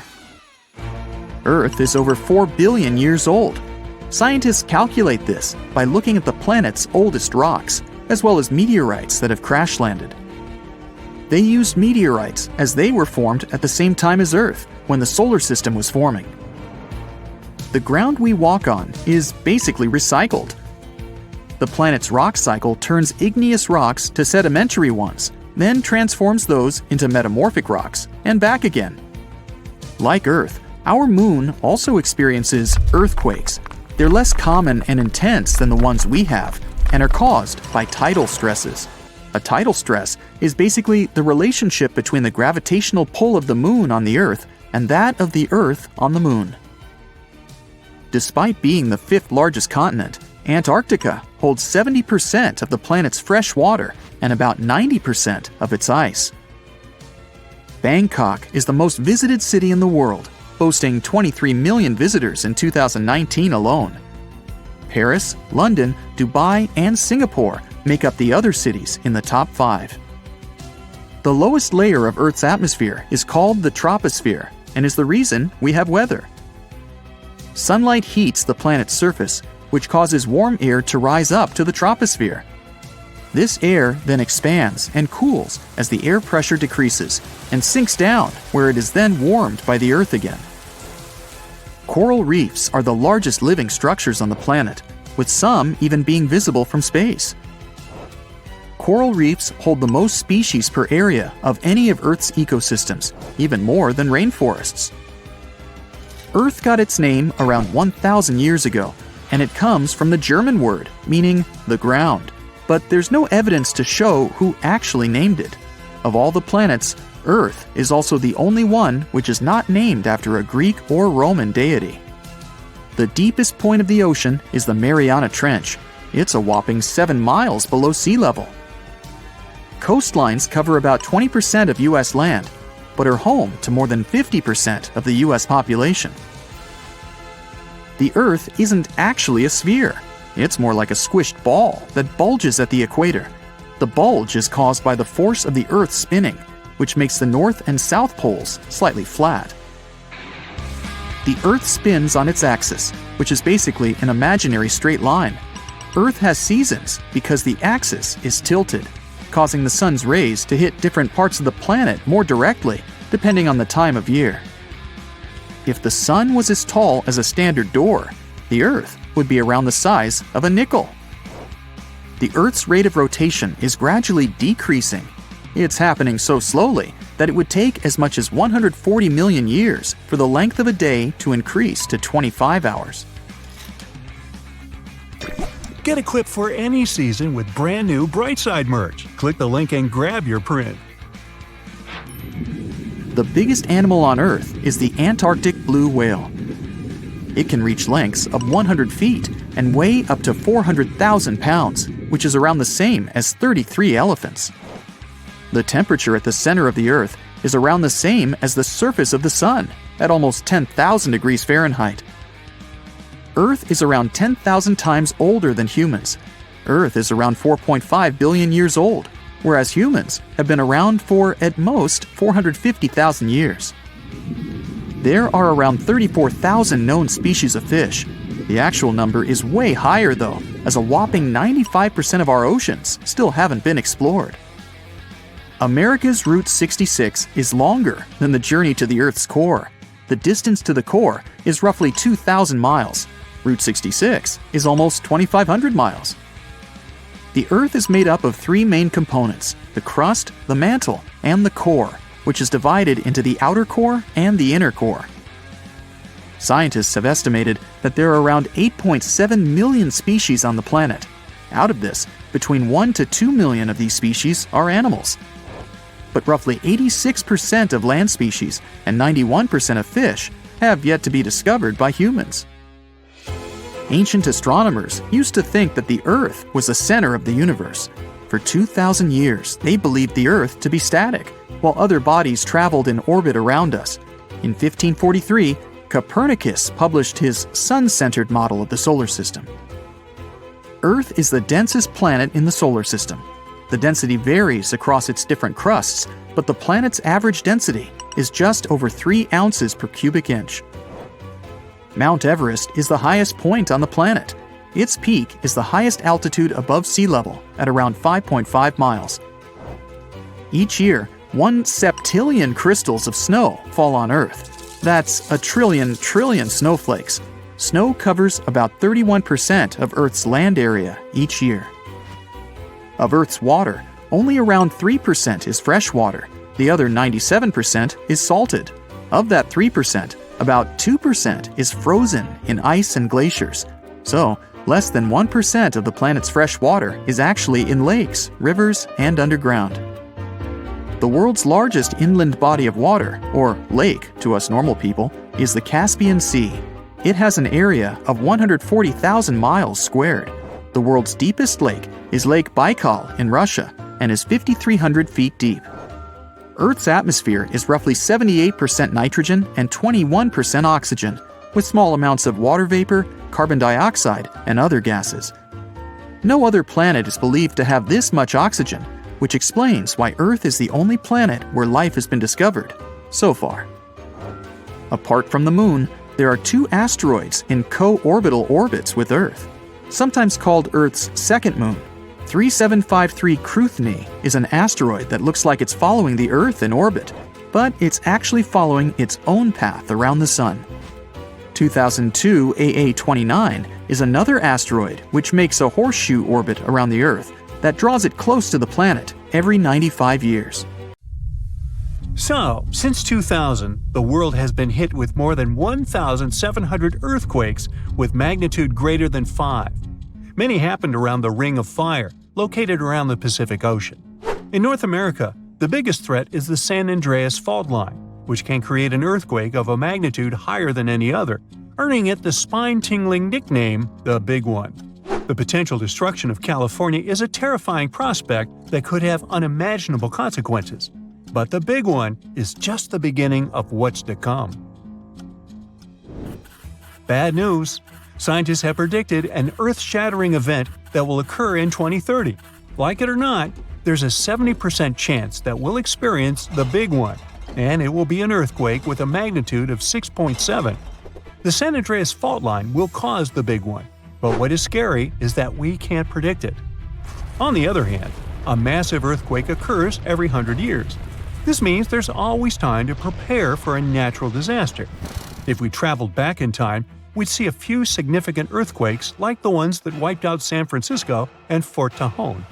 Earth is over 4 billion years old. Scientists calculate this by looking at the planet's oldest rocks, as well as meteorites that have crash-landed. They used meteorites as they were formed at the same time as Earth, when the solar system was forming. The ground we walk on is basically recycled. The planet's rock cycle turns igneous rocks to sedimentary ones, then transforms those into metamorphic rocks, and back again. Like Earth, our moon also experiences earthquakes. They're less common and intense than the ones we have, and are caused by tidal stresses. A tidal stress is basically the relationship between the gravitational pull of the moon on the Earth and that of the Earth on the moon. Despite being the 5th largest continent, Antarctica holds 70% of the planet's fresh water and about 90% of its ice. Bangkok is the most visited city in the world, boasting 23 million visitors in 2019 alone. Paris, London, Dubai, and Singapore make up the other cities in the top 5. The lowest layer of Earth's atmosphere is called the troposphere and is the reason we have weather. Sunlight heats the planet's surface, which causes warm air to rise up to the troposphere. This air then expands and cools as the air pressure decreases and sinks down, where it is then warmed by the Earth again. Coral reefs are the largest living structures on the planet, with some even being visible from space. Coral reefs hold the most species per area of any of Earth's ecosystems, even more than rainforests. Earth got its name around 1,000 years ago, and it comes from the German word meaning the ground, but there's no evidence to show who actually named it. Of all the planets, Earth is also the only one which is not named after a Greek or Roman deity. The deepest point of the ocean is the Mariana Trench. It's a whopping 7 miles below sea level. Coastlines cover about 20% of U.S. land, but are home to more than 50% of the U.S. population. The Earth isn't actually a sphere. It's more like a squished ball that bulges at the equator. The bulge is caused by the force of the Earth spinning, which makes the north and south poles slightly flat. The Earth spins on its axis, which is basically an imaginary straight line. Earth has seasons because the axis is tilted, causing the sun's rays to hit different parts of the planet more directly, depending on the time of year. If the sun was as tall as a standard door, the Earth would be around the size of a nickel. The Earth's rate of rotation is gradually decreasing. It's happening so slowly that it would take as much as 140 million years for the length of a day to increase to 25 hours. Get equipped for any season with brand new Brightside merch. Click the link and grab your print. The biggest animal on Earth is the Antarctic blue whale. It can reach lengths of 100 feet and weigh up to 400,000 pounds, which is around the same as 33 elephants. The temperature at the center of the Earth is around the same as the surface of the Sun, at almost 10,000 degrees Fahrenheit. Earth is around 10,000 times older than humans. Earth is around 4.5 billion years old, whereas humans have been around for, at most, 450,000 years. There are around 34,000 known species of fish. The actual number is way higher though, as a whopping 95% of our oceans still haven't been explored. America's Route 66 is longer than the journey to the Earth's core. The distance to the core is roughly 2,000 miles. Route 66 is almost 2,500 miles. The Earth is made up of 3 main components: the crust, the mantle, and the core, which is divided into the outer core and the inner core. Scientists have estimated that there are around 8.7 million species on the planet. Out of this, between 1 to 2 million of these species are animals. But roughly 86% of land species and 91% of fish have yet to be discovered by humans. Ancient astronomers used to think that the Earth was the center of the universe. For 2,000 years, they believed the Earth to be static, while other bodies traveled in orbit around us. In 1543, Copernicus published his sun-centered model of the solar system. Earth is the densest planet in the solar system. The density varies across its different crusts, but the planet's average density is just over 3 ounces per cubic inch. Mount Everest is the highest point on the planet. Its peak is the highest altitude above sea level at around 5.5 miles. Each year, 1 septillion crystals of snow fall on Earth. That's a trillion snowflakes. Snow covers about 31% of Earth's land area each year. Of Earth's water, only around 3% is fresh water. The other 97% is salted. Of that 3%, about 2% is frozen in ice and glaciers. So, less than 1% of the planet's fresh water is actually in lakes, rivers, and underground. The world's largest inland body of water, or lake to us normal people, is the Caspian Sea. It has an area of 140,000 miles squared. The world's deepest lake is Lake Baikal in Russia and is 5,300 feet deep. Earth's atmosphere is roughly 78% nitrogen and 21% oxygen. with small amounts of water vapor, carbon dioxide, and other gases. No other planet is believed to have this much oxygen, which explains why Earth is the only planet where life has been discovered so far. Apart from the Moon, there are 2 asteroids in co-orbital orbits with Earth, sometimes called Earth's second moon. 3753 Cruithne is an asteroid that looks like it's following the Earth in orbit, but it's actually following its own path around the Sun. 2002 AA29 is another asteroid which makes a horseshoe orbit around the Earth that draws it close to the planet every 95 years. So, since 2000, the world has been hit with more than 1,700 earthquakes with magnitude greater than 5. Many happened around the Ring of Fire, located around the Pacific Ocean. In North America, the biggest threat is the San Andreas Fault Line, which can create an earthquake of a magnitude higher than any other, earning it the spine-tingling nickname, the Big One. The potential destruction of California is a terrifying prospect that could have unimaginable consequences. But the Big One is just the beginning of what's to come. Bad news! Scientists have predicted an earth-shattering event that will occur in 2030. Like it or not, there's a 70% chance that we'll experience the Big One, and it will be an earthquake with a magnitude of 6.7. The San Andreas Fault Line will cause the Big One, but what is scary is that we can't predict it. On the other hand, a massive earthquake occurs every 100 years. This means there's always time to prepare for a natural disaster. If we traveled back in time, we'd see a few significant earthquakes like the ones that wiped out San Francisco and Fort Tajon.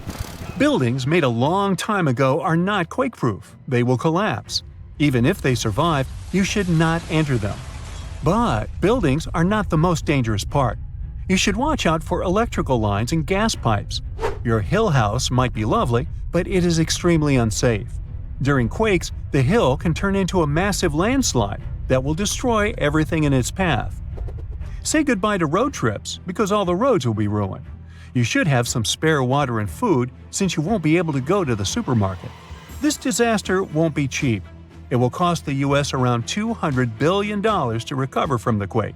Buildings made a long time ago are not quake-proof. They will collapse. Even if they survive, you should not enter them. But buildings are not the most dangerous part. You should watch out for electrical lines and gas pipes. Your hill house might be lovely, but it is extremely unsafe. During quakes, the hill can turn into a massive landslide that will destroy everything in its path. Say goodbye to road trips because all the roads will be ruined. You should have some spare water and food since you won't be able to go to the supermarket. This disaster won't be cheap. It will cost the U.S. around $200 billion to recover from the quake.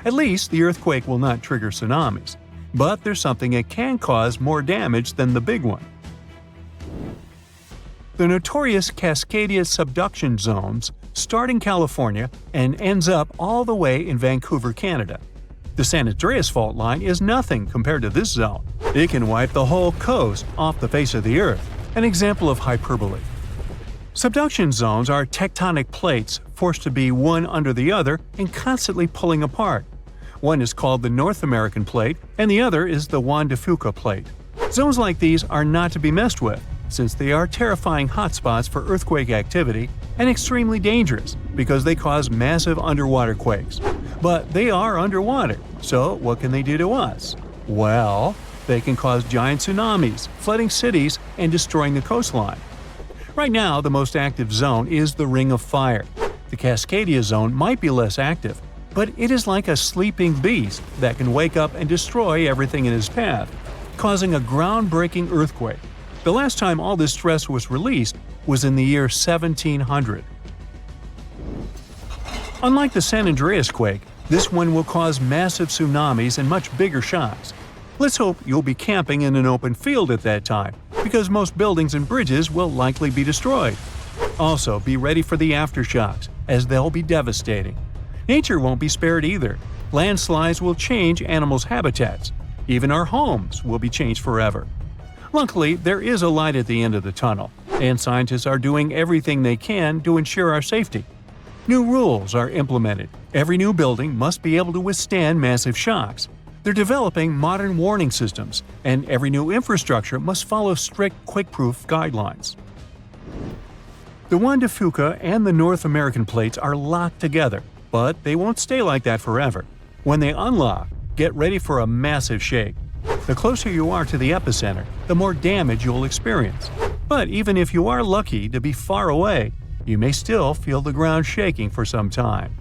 At least the earthquake will not trigger tsunamis. But there's something that can cause more damage than the big one. The notorious Cascadia subduction zones start in California and ends up all the way in Vancouver, Canada. The San Andreas Fault Line is nothing compared to this zone. It can wipe the whole coast off the face of the Earth, an example of hyperbole. Subduction zones are tectonic plates forced to be one under the other and constantly pulling apart. One is called the North American Plate and the other is the Juan de Fuca Plate. Zones like these are not to be messed with, since they are terrifying hotspots for earthquake activity and extremely dangerous because they cause massive underwater quakes. But they are underwater, so what can they do to us? Well, they can cause giant tsunamis, flooding cities, and destroying the coastline. Right now, the most active zone is the Ring of Fire. The Cascadia zone might be less active, but it is like a sleeping beast that can wake up and destroy everything in its path, causing a groundbreaking earthquake. The last time all this stress was released was in the year 1700. Unlike the San Andreas quake, this one will cause massive tsunamis and much bigger shocks. Let's hope you'll be camping in an open field at that time, because most buildings and bridges will likely be destroyed. Also, be ready for the aftershocks, as they'll be devastating. Nature won't be spared either. Landslides will change animals' habitats. Even our homes will be changed forever. Luckily, there is a light at the end of the tunnel, and scientists are doing everything they can to ensure our safety. New rules are implemented. Every new building must be able to withstand massive shocks. They're developing modern warning systems, and every new infrastructure must follow strict quake-proof guidelines. The Juan de Fuca and the North American plates are locked together, but they won't stay like that forever. When they unlock, get ready for a massive shake. The closer you are to the epicenter, the more damage you'll experience. But even if you are lucky to be far away, you may still feel the ground shaking for some time.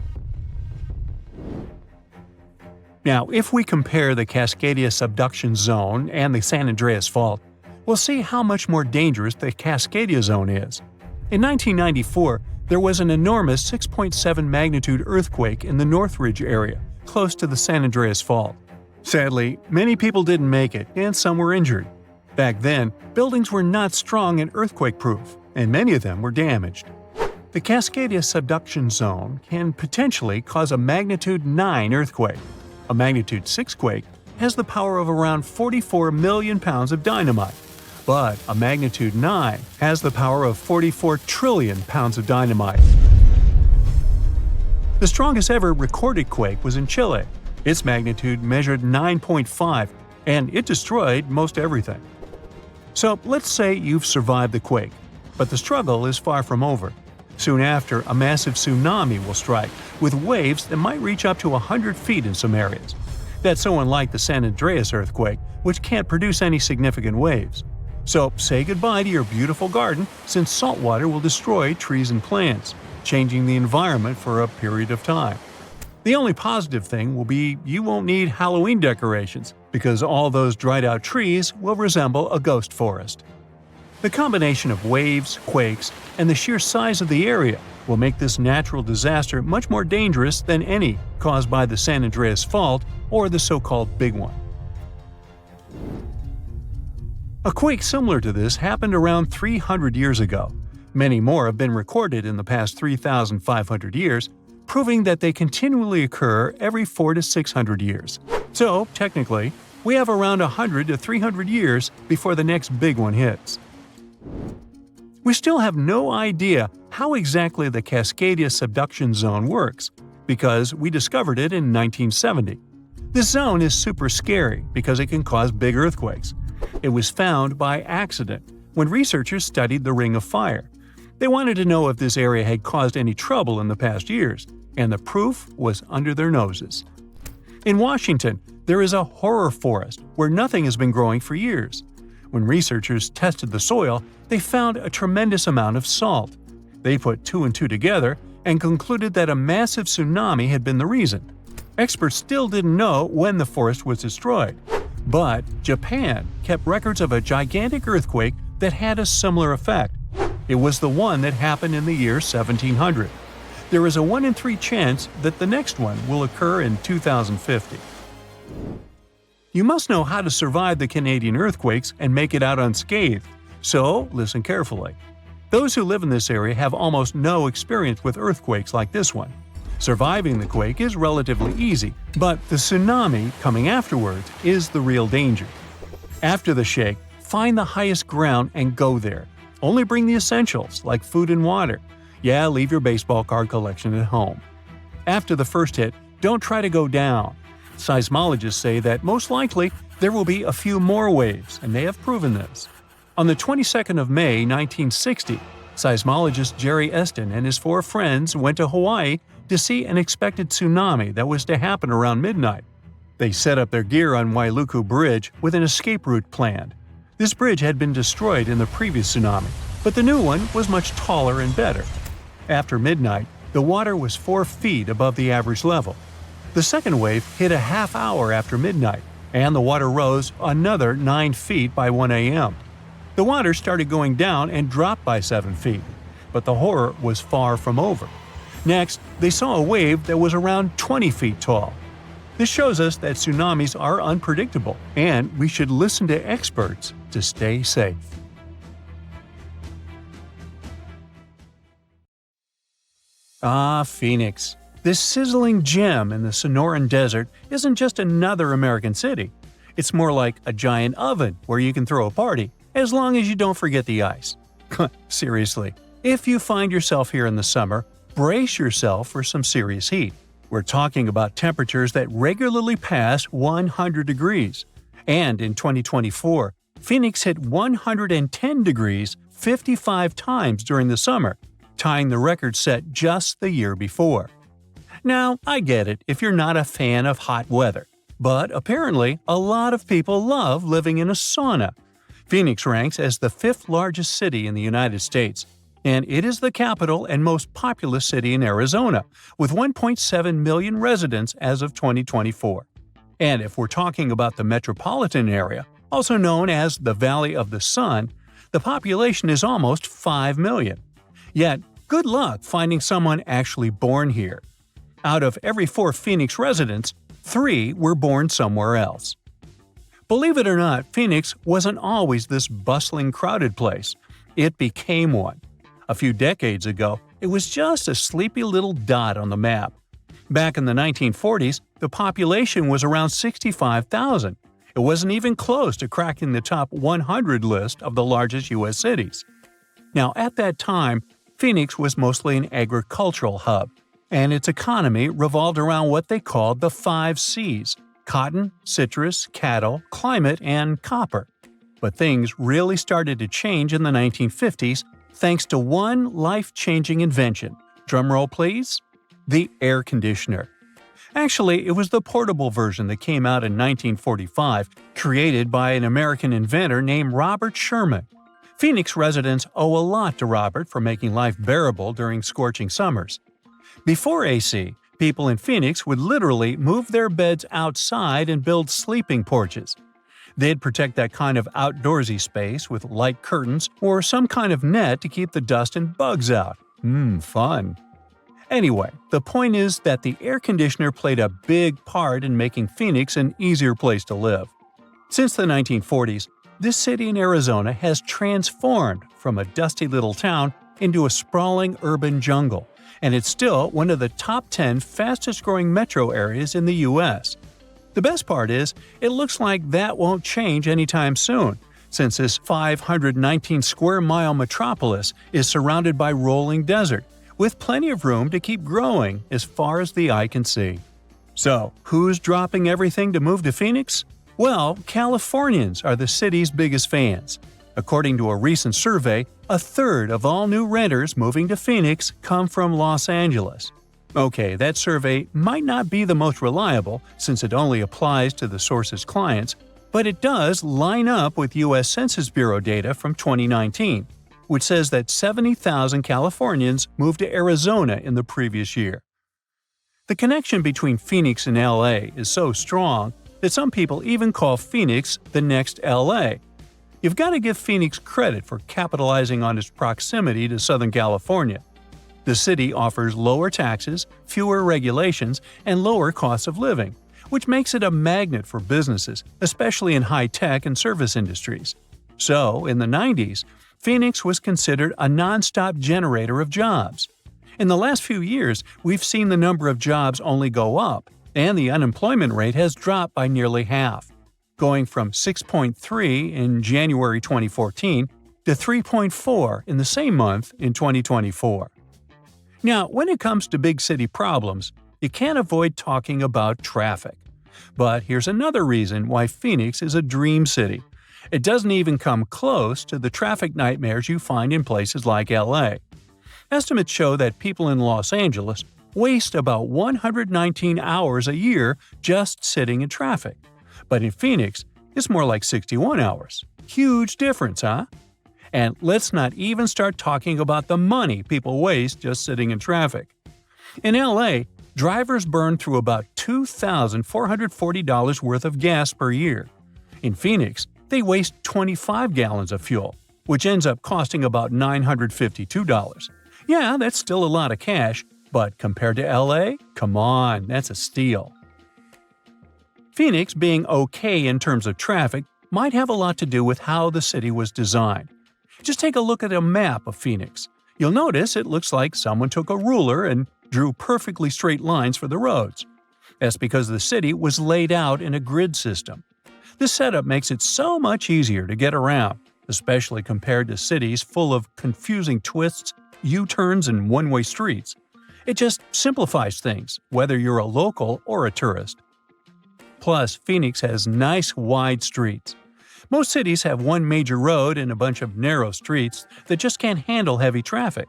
Now, if we compare the Cascadia subduction zone and the San Andreas Fault, we'll see how much more dangerous the Cascadia zone is. In 1994, there was an enormous 6.7 magnitude earthquake in the Northridge area, close to the San Andreas Fault. Sadly, many people didn't make it, and some were injured. Back then, buildings were not strong and earthquake-proof, and many of them were damaged. The Cascadia subduction zone can potentially cause a magnitude 9 earthquake. A magnitude 6 quake has the power of around 44 million pounds of dynamite, but a magnitude 9 has the power of 44 trillion pounds of dynamite. The strongest ever recorded quake was in Chile. Its magnitude measured 9.5, and it destroyed most everything. So let's say you've survived the quake, but the struggle is far from over. Soon after, a massive tsunami will strike, with waves that might reach up to 100 feet in some areas. That's so unlike the San Andreas earthquake, which can't produce any significant waves. So say goodbye to your beautiful garden, since salt water will destroy trees and plants, changing the environment for a period of time. The only positive thing will be you won't need Halloween decorations, because all those dried-out trees will resemble a ghost forest. The combination of waves, quakes, and the sheer size of the area will make this natural disaster much more dangerous than any caused by the San Andreas Fault or the so-called Big One. A quake similar to this happened around 300 years ago. Many more have been recorded in the past 3,500 years, proving that they continually occur every 400 to 600 years. So, technically, we have around 100 to 300 years before the next big one hits. We still have no idea how exactly the Cascadia subduction zone works, because we discovered it in 1970. This zone is super scary because it can cause big earthquakes. It was found by accident when researchers studied the Ring of Fire. They wanted to know if this area had caused any trouble in the past years, and the proof was under their noses. In Washington, there is a horror forest where nothing has been growing for years. When researchers tested the soil, they found a tremendous amount of salt. They put 2 and 2 together and concluded that a massive tsunami had been the reason. Experts still didn't know when the forest was destroyed. But Japan kept records of a gigantic earthquake that had a similar effect. It was the one that happened in the year 1700. There is a 1 in 3 chance that the next one will occur in 2050. You must know how to survive the Canadian earthquakes and make it out unscathed, so listen carefully. Those who live in this area have almost no experience with earthquakes like this one. Surviving the quake is relatively easy, but the tsunami coming afterwards is the real danger. After the shake, find the highest ground and go there. Only bring the essentials, like food and water. Yeah, leave your baseball card collection at home. After the first hit, don't try to go down. Seismologists say that most likely there will be a few more waves, and they have proven this. On the 22nd of May, 1960, seismologist Jerry Eston and his 4 friends went to Hawaii to see an expected tsunami that was to happen around midnight. They set up their gear on Wailuku Bridge with an escape route planned. This bridge had been destroyed in the previous tsunami, but the new one was much taller and better. After midnight, the water was 4 feet above the average level. The second wave hit a half hour after midnight, and the water rose another 9 feet by 1 a.m. The water started going down and dropped by 7 feet, but the horror was far from over. Next, they saw a wave that was around 20 feet tall. This shows us that tsunamis are unpredictable, and we should listen to experts to stay safe. Ah, Phoenix. This sizzling gem in the Sonoran Desert isn't just another American city. It's more like a giant oven where you can throw a party, as long as you don't forget the ice. Seriously, if you find yourself here in the summer, brace yourself for some serious heat. We're talking about temperatures that regularly pass 100 degrees. And in 2024, Phoenix hit 110 degrees 55 times during the summer, tying the record set just the year before. Now, I get it if you're not a fan of hot weather, but apparently a lot of people love living in a sauna. Phoenix ranks as the 5th largest city in the United States, and it is the capital and most populous city in Arizona, with 1.7 million residents as of 2024. And if we're talking about the metropolitan area, also known as the Valley of the Sun, the population is almost 5 million. Yet, Good luck finding someone actually born here. Out of every 4 Phoenix residents, 3 were born somewhere else. Believe it or not, Phoenix wasn't always this bustling, crowded place. It became one. A few decades ago, it was just a sleepy little dot on the map. Back in the 1940s, the population was around 65,000. It wasn't even close to cracking the top 100 list of the largest U.S. cities. Now, at that time, Phoenix was mostly an agricultural hub, and its economy revolved around what they called the 5 C's: cotton, citrus, cattle, climate, and copper. But things really started to change in the 1950s thanks to one life-changing invention. Drumroll please? The air conditioner. Actually, it was the portable version that came out in 1945, created by an American inventor named Robert Sherman. Phoenix residents owe a lot to Robert for making life bearable during scorching summers. Before AC, people in Phoenix would literally move their beds outside and build sleeping porches. They'd protect that kind of outdoorsy space with light curtains or some kind of net to keep the dust and bugs out. Fun. Anyway, the point is that the air conditioner played a big part in making Phoenix an easier place to live. Since the 1940s, this city in Arizona has transformed from a dusty little town into a sprawling urban jungle, and it's still one of the top 10 fastest-growing metro areas in the U.S. The best part is, it looks like that won't change anytime soon, since this 519-square-mile metropolis is surrounded by rolling desert, with plenty of room to keep growing as far as the eye can see. So, who's dropping everything to move to Phoenix? Well, Californians are the city's biggest fans. According to a recent survey, a third of all new renters moving to Phoenix come from Los Angeles. Okay, that survey might not be the most reliable since it only applies to the source's clients, but it does line up with U.S. Census Bureau data from 2019, which says that 70,000 Californians moved to Arizona in the previous year. The connection between Phoenix and LA is so strong that some people even call Phoenix the next LA. You've got to give Phoenix credit for capitalizing on its proximity to Southern California. The city offers lower taxes, fewer regulations, and lower costs of living, which makes it a magnet for businesses, especially in high-tech and service industries. So, in the 90s, Phoenix was considered a non-stop generator of jobs. In the last few years, we've seen the number of jobs only go up, and the unemployment rate has dropped by nearly half, going from 6.3 in January 2014 to 3.4 in the same month in 2024. Now, when it comes to big city problems, you can't avoid talking about traffic. But here's another reason why Phoenix is a dream city. It doesn't even come close to the traffic nightmares you find in places like LA. Estimates show that people in Los Angeles waste about 119 hours a year just sitting in traffic. But in Phoenix, it's more like 61 hours. Huge difference, huh? And let's not even start talking about the money people waste just sitting in traffic. In LA, drivers burn through about $2,440 worth of gas per year. In Phoenix, they waste 25 gallons of fuel, which ends up costing about $952. Yeah, that's still a lot of cash, but compared to LA, come on, that's a steal. Phoenix being okay in terms of traffic might have a lot to do with how the city was designed. Just take a look at a map of Phoenix. You'll notice it looks like someone took a ruler and drew perfectly straight lines for the roads. That's because the city was laid out in a grid system. This setup makes it so much easier to get around, especially compared to cities full of confusing twists, U-turns, and one-way streets. It just simplifies things, whether you're a local or a tourist. Plus, Phoenix has nice wide streets. Most cities have one major road and a bunch of narrow streets that just can't handle heavy traffic.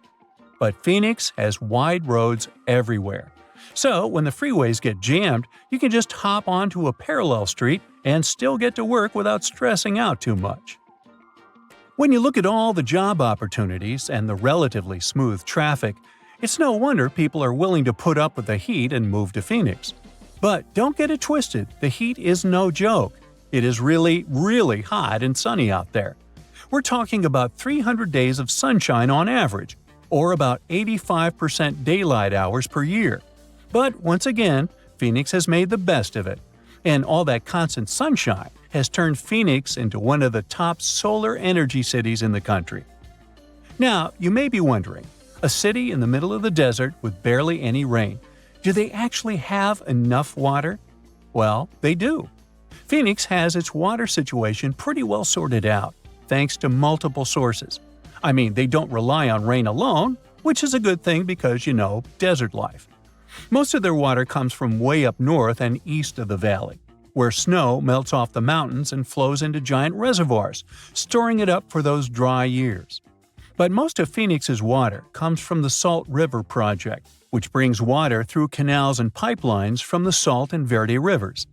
But Phoenix has wide roads everywhere. So, when the freeways get jammed, you can just hop onto a parallel street and still get to work without stressing out too much. When you look at all the job opportunities and the relatively smooth traffic, it's no wonder people are willing to put up with the heat and move to Phoenix. But don't get it twisted, the heat is no joke. It is really, really hot and sunny out there. We're talking about 300 days of sunshine on average, or about 85% daylight hours per year. But once again, Phoenix has made the best of it, and all that constant sunshine has turned Phoenix into one of the top solar energy cities in the country. Now, you may be wondering, a city in the middle of the desert with barely any rain, do they actually have enough water? Well, they do. Phoenix has its water situation pretty well sorted out, thanks to multiple sources. I mean, they don't rely on rain alone, which is a good thing because, desert life. Most of their water comes from way up north and east of the valley, where snow melts off the mountains and flows into giant reservoirs, storing it up for those dry years. But most of Phoenix's water comes from the Salt River Project, which brings water through canals and pipelines from the Salt and Verde rivers.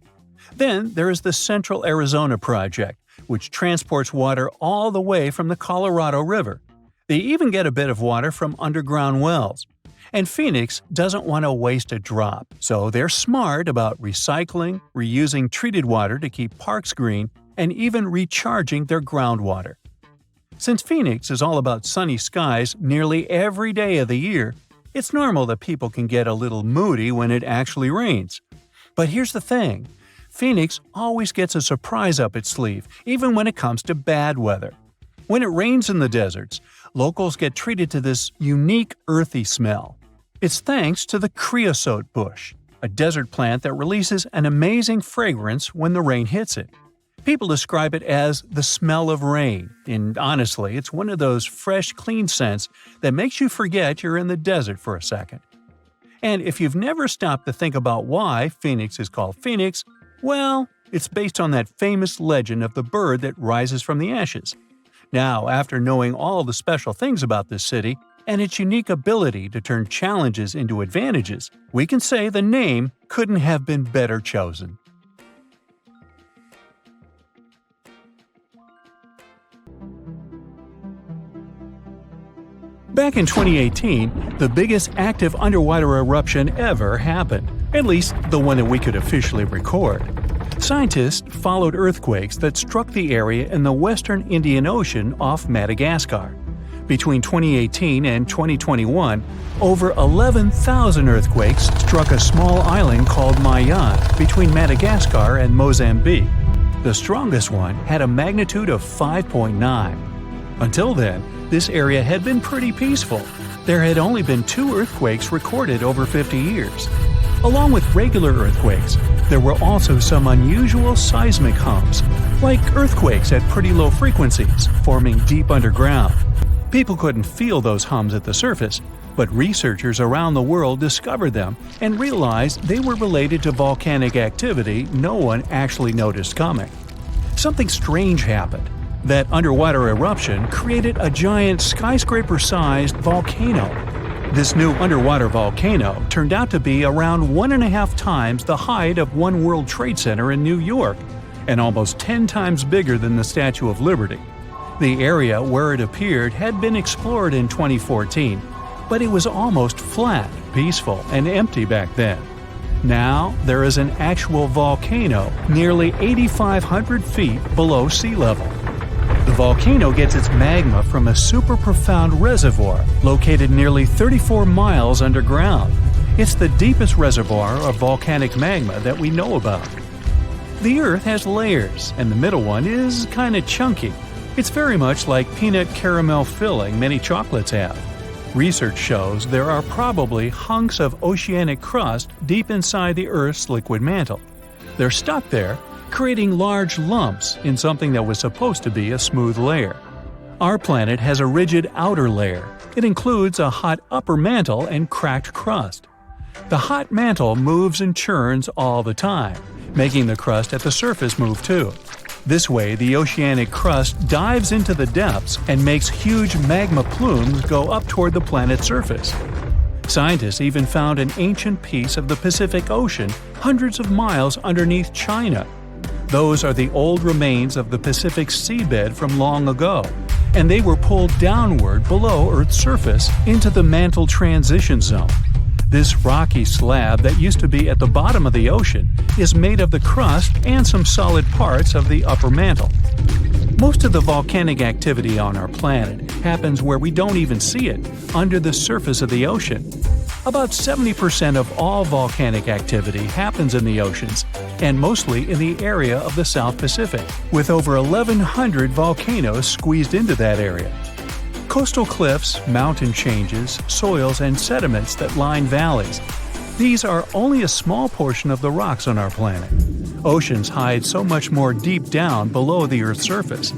Then there is the Central Arizona Project, which transports water all the way from the Colorado River. They even get a bit of water from underground wells. And Phoenix doesn't want to waste a drop, so they're smart about recycling, reusing treated water to keep parks green, and even recharging their groundwater. Since Phoenix is all about sunny skies nearly every day of the year, it's normal that people can get a little moody when it actually rains. But here's the thing. Phoenix always gets a surprise up its sleeve, even when it comes to bad weather. When it rains in the deserts, locals get treated to this unique earthy smell. It's thanks to the creosote bush, a desert plant that releases an amazing fragrance when the rain hits it. People describe it as the smell of rain, and honestly, it's one of those fresh, clean scents that makes you forget you're in the desert for a second. And if you've never stopped to think about why Phoenix is called Phoenix, well, it's based on that famous legend of the bird that rises from the ashes. Now, after knowing all the special things about this city and its unique ability to turn challenges into advantages, we can say the name couldn't have been better chosen. Back in 2018, the biggest active underwater eruption ever happened, at least the one that we could officially record. Scientists followed earthquakes that struck the area in the western Indian Ocean off Madagascar. Between 2018 and 2021, over 11,000 earthquakes struck a small island called Mayan between Madagascar and Mozambique. The strongest one had a magnitude of 5.9. Until then, this area had been pretty peaceful. There had only been 2 earthquakes recorded over 50 years. Along with regular earthquakes, there were also some unusual seismic hums, like earthquakes at pretty low frequencies, forming deep underground. People couldn't feel those hums at the surface, but researchers around the world discovered them and realized they were related to volcanic activity no one actually noticed coming. Something strange happened. That underwater eruption created a giant skyscraper-sized volcano. This new underwater volcano turned out to be around 1.5 times the height of One World Trade Center in New York, and almost 10 times bigger than the Statue of Liberty. The area where it appeared had been explored in 2014, but it was almost flat, peaceful, and empty back then. Now, there is an actual volcano nearly 8,500 feet below sea level. The volcano gets its magma from a super profound reservoir located nearly 34 miles underground. It's the deepest reservoir of volcanic magma that we know about. The Earth has layers, and the middle one is kinda chunky. It's very much like peanut caramel filling many chocolates have. Research shows there are probably hunks of oceanic crust deep inside the Earth's liquid mantle. They're stuck there, creating large lumps in something that was supposed to be a smooth layer. Our planet has a rigid outer layer. It includes a hot upper mantle and cracked crust. The hot mantle moves and churns all the time, making the crust at the surface move too. This way, the oceanic crust dives into the depths and makes huge magma plumes go up toward the planet's surface. Scientists even found an ancient piece of the Pacific Ocean hundreds of miles underneath China. Those are the old remains of the Pacific seabed from long ago, and they were pulled downward below Earth's surface into the mantle transition zone. This rocky slab that used to be at the bottom of the ocean is made of the crust and some solid parts of the upper mantle. Most of the volcanic activity on our planet happens where we don't even see it, under the surface of the ocean. About 70% of all volcanic activity happens in the oceans, and mostly in the area of the South Pacific, with over 1,100 volcanoes squeezed into that area. Coastal cliffs, mountain changes, soils, and sediments that line valleys. These are only a small portion of the rocks on our planet. Oceans hide so much more deep down below the Earth's surface.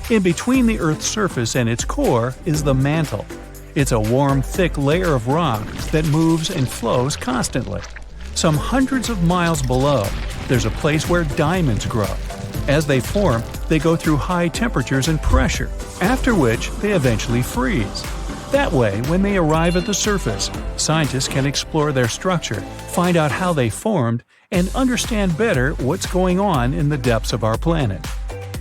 In between the Earth's surface and its core is the mantle. It's a warm, thick layer of rock that moves and flows constantly. Some hundreds of miles below, there's a place where diamonds grow. As they form, they go through high temperatures and pressure, after which they eventually freeze. That way, when they arrive at the surface, scientists can explore their structure, find out how they formed, and understand better what's going on in the depths of our planet.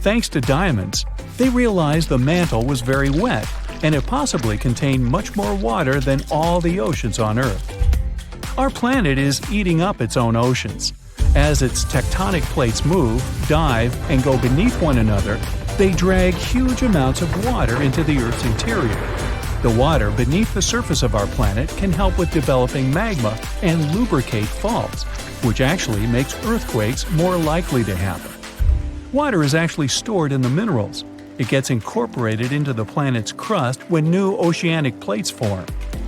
Thanks to diamonds, they realized the mantle was very wet, and it possibly contained much more water than all the oceans on Earth. Our planet is eating up its own oceans. As its tectonic plates move, dive, and go beneath one another, they drag huge amounts of water into the Earth's interior. The water beneath the surface of our planet can help with developing magma and lubricate faults, which actually makes earthquakes more likely to happen. Water is actually stored in the minerals. It gets incorporated into the planet's crust when new oceanic plates form.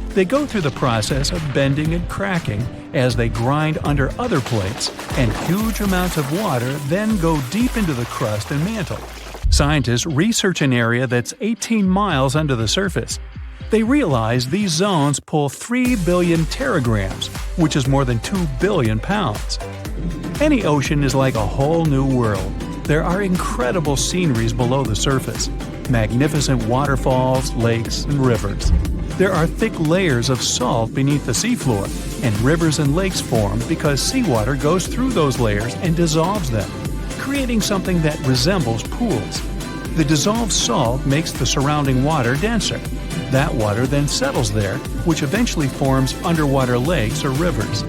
They go through the process of bending and cracking as they grind under other plates, and huge amounts of water then go deep into the crust and mantle. Scientists research an area that's 18 miles under the surface. They realize these zones pull 3 billion teragrams, which is more than 2 billion pounds. Any ocean is like a whole new world. There are incredible sceneries below the surface, magnificent waterfalls, lakes, and rivers. There are thick layers of salt beneath the seafloor, and rivers and lakes form because seawater goes through those layers and dissolves them, creating something that resembles pools. The dissolved salt makes the surrounding water denser. That water then settles there, which eventually forms underwater lakes or rivers.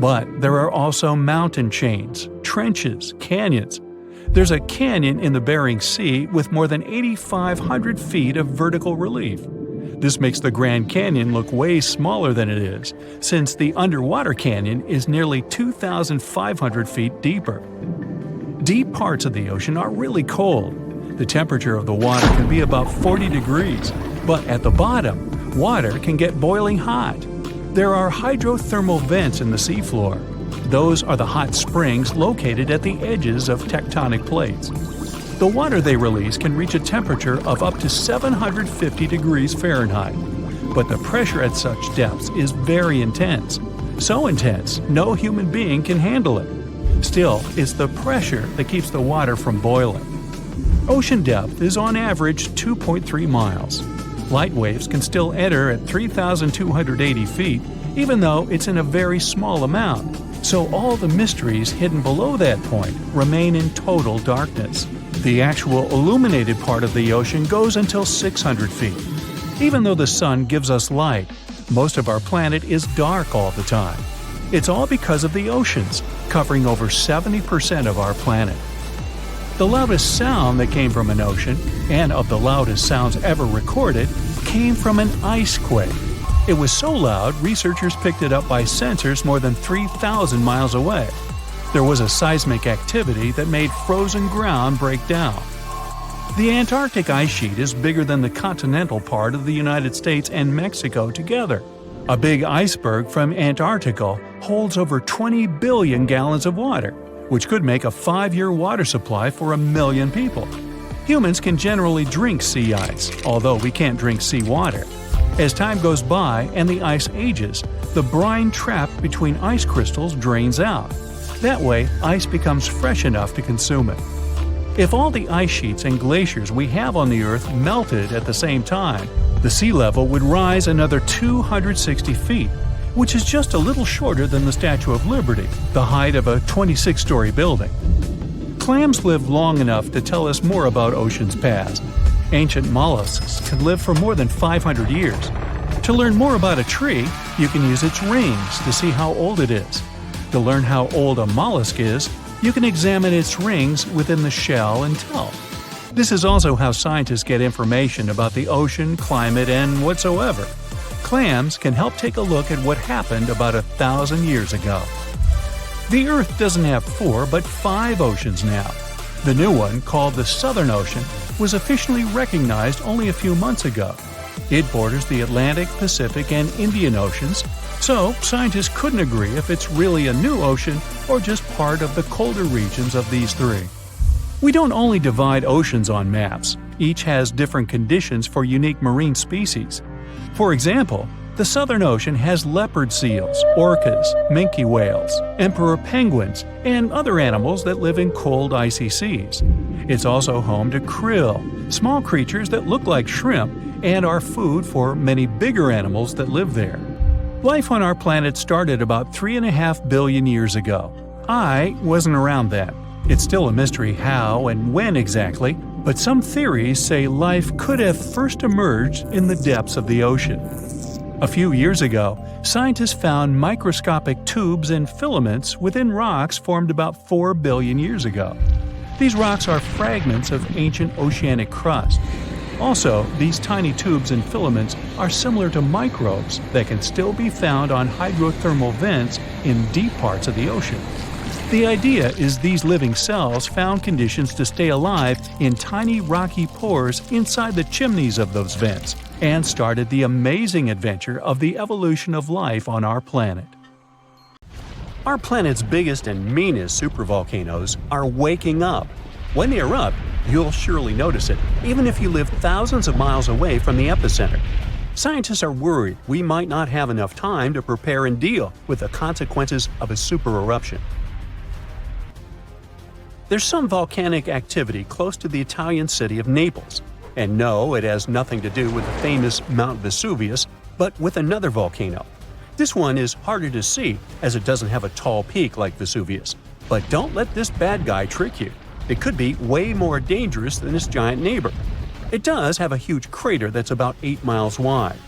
But there are also mountain chains, trenches, canyons. There's a canyon in the Bering Sea with more than 8,500 feet of vertical relief. This makes the Grand Canyon look way smaller than it is, since the underwater canyon is nearly 2,500 feet deeper. Deep parts of the ocean are really cold. The temperature of the water can be about 40 degrees, but at the bottom, water can get boiling hot. There are hydrothermal vents in the seafloor. Those are the hot springs located at the edges of tectonic plates. The water they release can reach a temperature of up to 750 degrees Fahrenheit, but the pressure at such depths is very intense. So intense, no human being can handle it. Still, it's the pressure that keeps the water from boiling. Ocean depth is on average 2.3 miles. Light waves can still enter at 3,280 feet, even though it's in a very small amount. So all the mysteries hidden below that point remain in total darkness. The actual illuminated part of the ocean goes until 600 feet. Even though the sun gives us light, most of our planet is dark all the time. It's all because of the oceans, covering over 70% of our planet. The loudest sound that came from an ocean, and of the loudest sounds ever recorded, came from an ice quake. It was so loud, researchers picked it up by sensors more than 3,000 miles away. There was a seismic activity that made frozen ground break down. The Antarctic ice sheet is bigger than the continental part of the United States and Mexico together. A big iceberg from Antarctica holds over 20 billion gallons of water, which could make a 5-year water supply for 1 million people. Humans can generally drink sea ice, although we can't drink seawater. As time goes by and the ice ages, the brine trapped between ice crystals drains out. That way, ice becomes fresh enough to consume it. If all the ice sheets and glaciers we have on the Earth melted at the same time, the sea level would rise another 260 feet, which is just a little shorter than the Statue of Liberty, the height of a 26-story building. Clams live long enough to tell us more about oceans past. Ancient mollusks can live for more than 500 years. To learn more about a tree, you can use its rings to see how old it is. To learn how old a mollusk is, you can examine its rings within the shell and tell. This is also how scientists get information about the ocean, climate, and whatsoever. Clams can help take a look at what happened about 1,000 years ago. The Earth doesn't have 4 but 5 oceans now. The new one, called the Southern Ocean, was officially recognized only a few months ago. It borders the Atlantic, Pacific, and Indian Oceans, so scientists couldn't agree if it's really a new ocean or just part of the colder regions of these 3. We don't only divide oceans on maps, each has different conditions for unique marine species. For example, the Southern Ocean has leopard seals, orcas, minke whales, emperor penguins, and other animals that live in cold icy seas. It's also home to krill, small creatures that look like shrimp and are food for many bigger animals that live there. Life on our planet started about 3.5 billion years ago. I wasn't around then. It's still a mystery how and when exactly, but some theories say life could have first emerged in the depths of the ocean. A few years ago, scientists found microscopic tubes and filaments within rocks formed about 4 billion years ago. These rocks are fragments of ancient oceanic crust. Also, these tiny tubes and filaments are similar to microbes that can still be found on hydrothermal vents in deep parts of the ocean. The idea is these living cells found conditions to stay alive in tiny rocky pores inside the chimneys of those vents, and started the amazing adventure of the evolution of life on our planet. Our planet's biggest and meanest supervolcanoes are waking up. When they erupt, you'll surely notice it, even if you live thousands of miles away from the epicenter. Scientists are worried we might not have enough time to prepare and deal with the consequences of a supereruption. There's some volcanic activity close to the Italian city of Naples. And no, it has nothing to do with the famous Mount Vesuvius, but with another volcano. This one is harder to see as it doesn't have a tall peak like Vesuvius. But don't let this bad guy trick you. It could be way more dangerous than its giant neighbor. It does have a huge crater that's about 8 miles wide.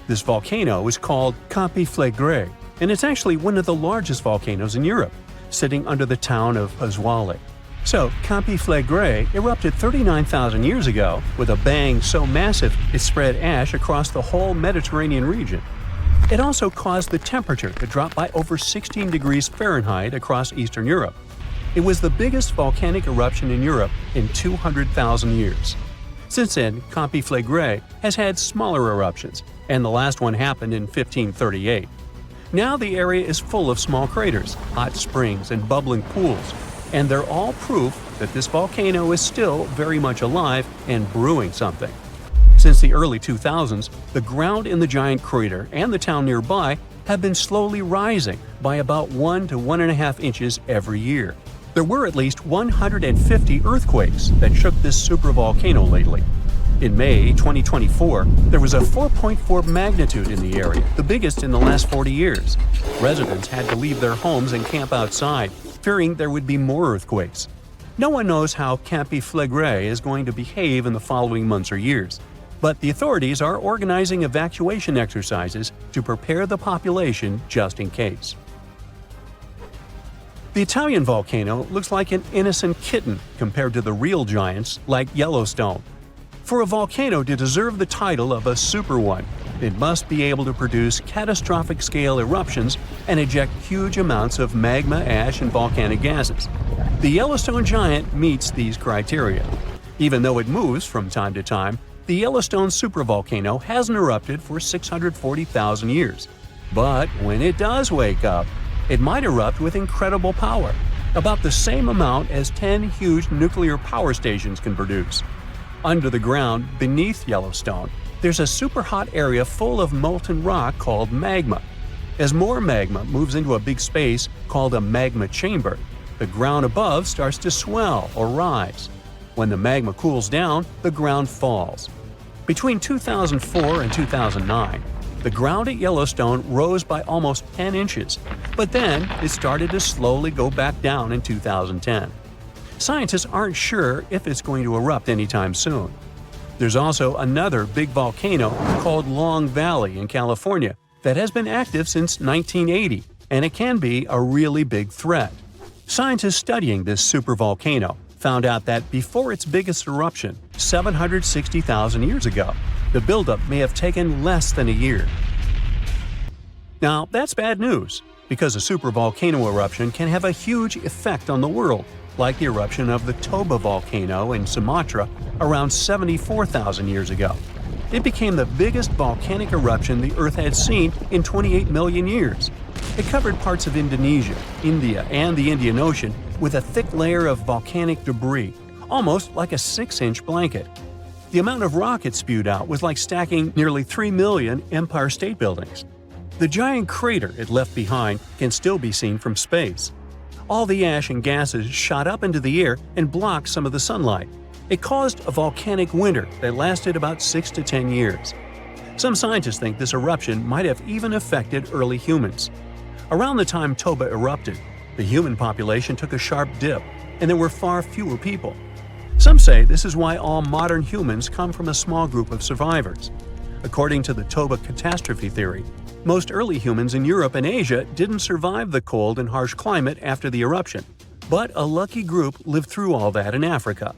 This volcano is called Campi Flegrei, and it's actually one of the largest volcanoes in Europe, sitting under the town of Aswali. So, Campi Flegrei erupted 39,000 years ago with a bang so massive it spread ash across the whole Mediterranean region. It also caused the temperature to drop by over 16 degrees Fahrenheit across Eastern Europe. It was the biggest volcanic eruption in Europe in 200,000 years. Since then, Campi Flegrei has had smaller eruptions, and the last one happened in 1538. Now the area is full of small craters, hot springs, and bubbling pools, and they're all proof that this volcano is still very much alive and brewing something. Since the early 2000s, the ground in the giant crater and the town nearby have been slowly rising by about 1 to 1.5 inches every year. There were at least 150 earthquakes that shook this supervolcano lately. In May 2024, there was a 4.4 magnitude in the area, the biggest in the last 40 years. Residents had to leave their homes and camp outside, fearing there would be more earthquakes. No one knows how Campi Flegrei is going to behave in the following months or years, but the authorities are organizing evacuation exercises to prepare the population just in case. The Italian volcano looks like an innocent kitten compared to the real giants like Yellowstone. For a volcano to deserve the title of a super one, it must be able to produce catastrophic-scale eruptions and eject huge amounts of magma, ash, and volcanic gases. The Yellowstone giant meets these criteria. Even though it moves from time to time, the Yellowstone supervolcano hasn't erupted for 640,000 years. But when it does wake up, it might erupt with incredible power, about the same amount as 10 huge nuclear power stations can produce. Under the ground, beneath Yellowstone, there's a super hot area full of molten rock called magma. As more magma moves into a big space called a magma chamber, the ground above starts to swell or rise. When the magma cools down, the ground falls. Between 2004 and 2009, the ground at Yellowstone rose by almost 10 inches, but then it started to slowly go back down in 2010. Scientists aren't sure if it's going to erupt anytime soon. There's also another big volcano called Long Valley in California that has been active since 1980, and it can be a really big threat. Scientists studying this supervolcano found out that before its biggest eruption, 760,000 years ago, the buildup may have taken less than a year. Now, that's bad news, because a supervolcano eruption can have a huge effect on the world, like the eruption of the Toba volcano in Sumatra around 74,000 years ago. It became the biggest volcanic eruption the Earth had seen in 28 million years. It covered parts of Indonesia, India, and the Indian Ocean with a thick layer of volcanic debris, almost like a 6-inch blanket. The amount of rock it spewed out was like stacking nearly 3 million Empire State Buildings. The giant crater it left behind can still be seen from space. All the ash and gases shot up into the air and blocked some of the sunlight. It caused a volcanic winter that lasted about 6 to 10 years. Some scientists think this eruption might have even affected early humans. Around the time Toba erupted, the human population took a sharp dip, and there were far fewer people. Some say this is why all modern humans come from a small group of survivors. According to the Toba catastrophe theory, most early humans in Europe and Asia didn't survive the cold and harsh climate after the eruption, but a lucky group lived through all that in Africa.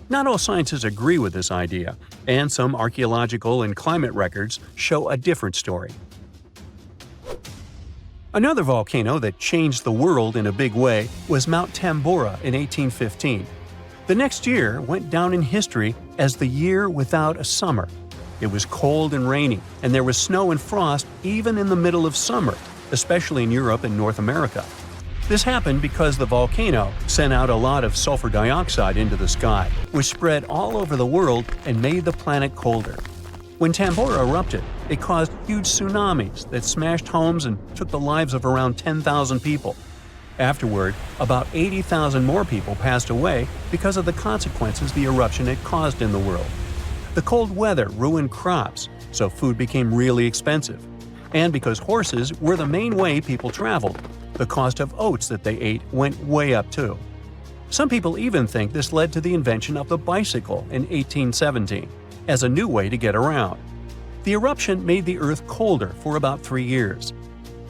Not all scientists agree with this idea, and some archaeological and climate records show a different story. Another volcano that changed the world in a big way was Mount Tambora in 1815. The next year went down in history as the year without a summer. It was cold and rainy, and there was snow and frost even in the middle of summer, especially in Europe and North America. This happened because the volcano sent out a lot of sulfur dioxide into the sky, which spread all over the world and made the planet colder. When Tambora erupted, it caused huge tsunamis that smashed homes and took the lives of around 10,000 people. Afterward, about 80,000 more people passed away because of the consequences the eruption had caused in the world. The cold weather ruined crops, so food became really expensive. And because horses were the main way people traveled, the cost of oats that they ate went way up too. Some people even think this led to the invention of the bicycle in 1817 as a new way to get around. The eruption made the Earth colder for about 3 years.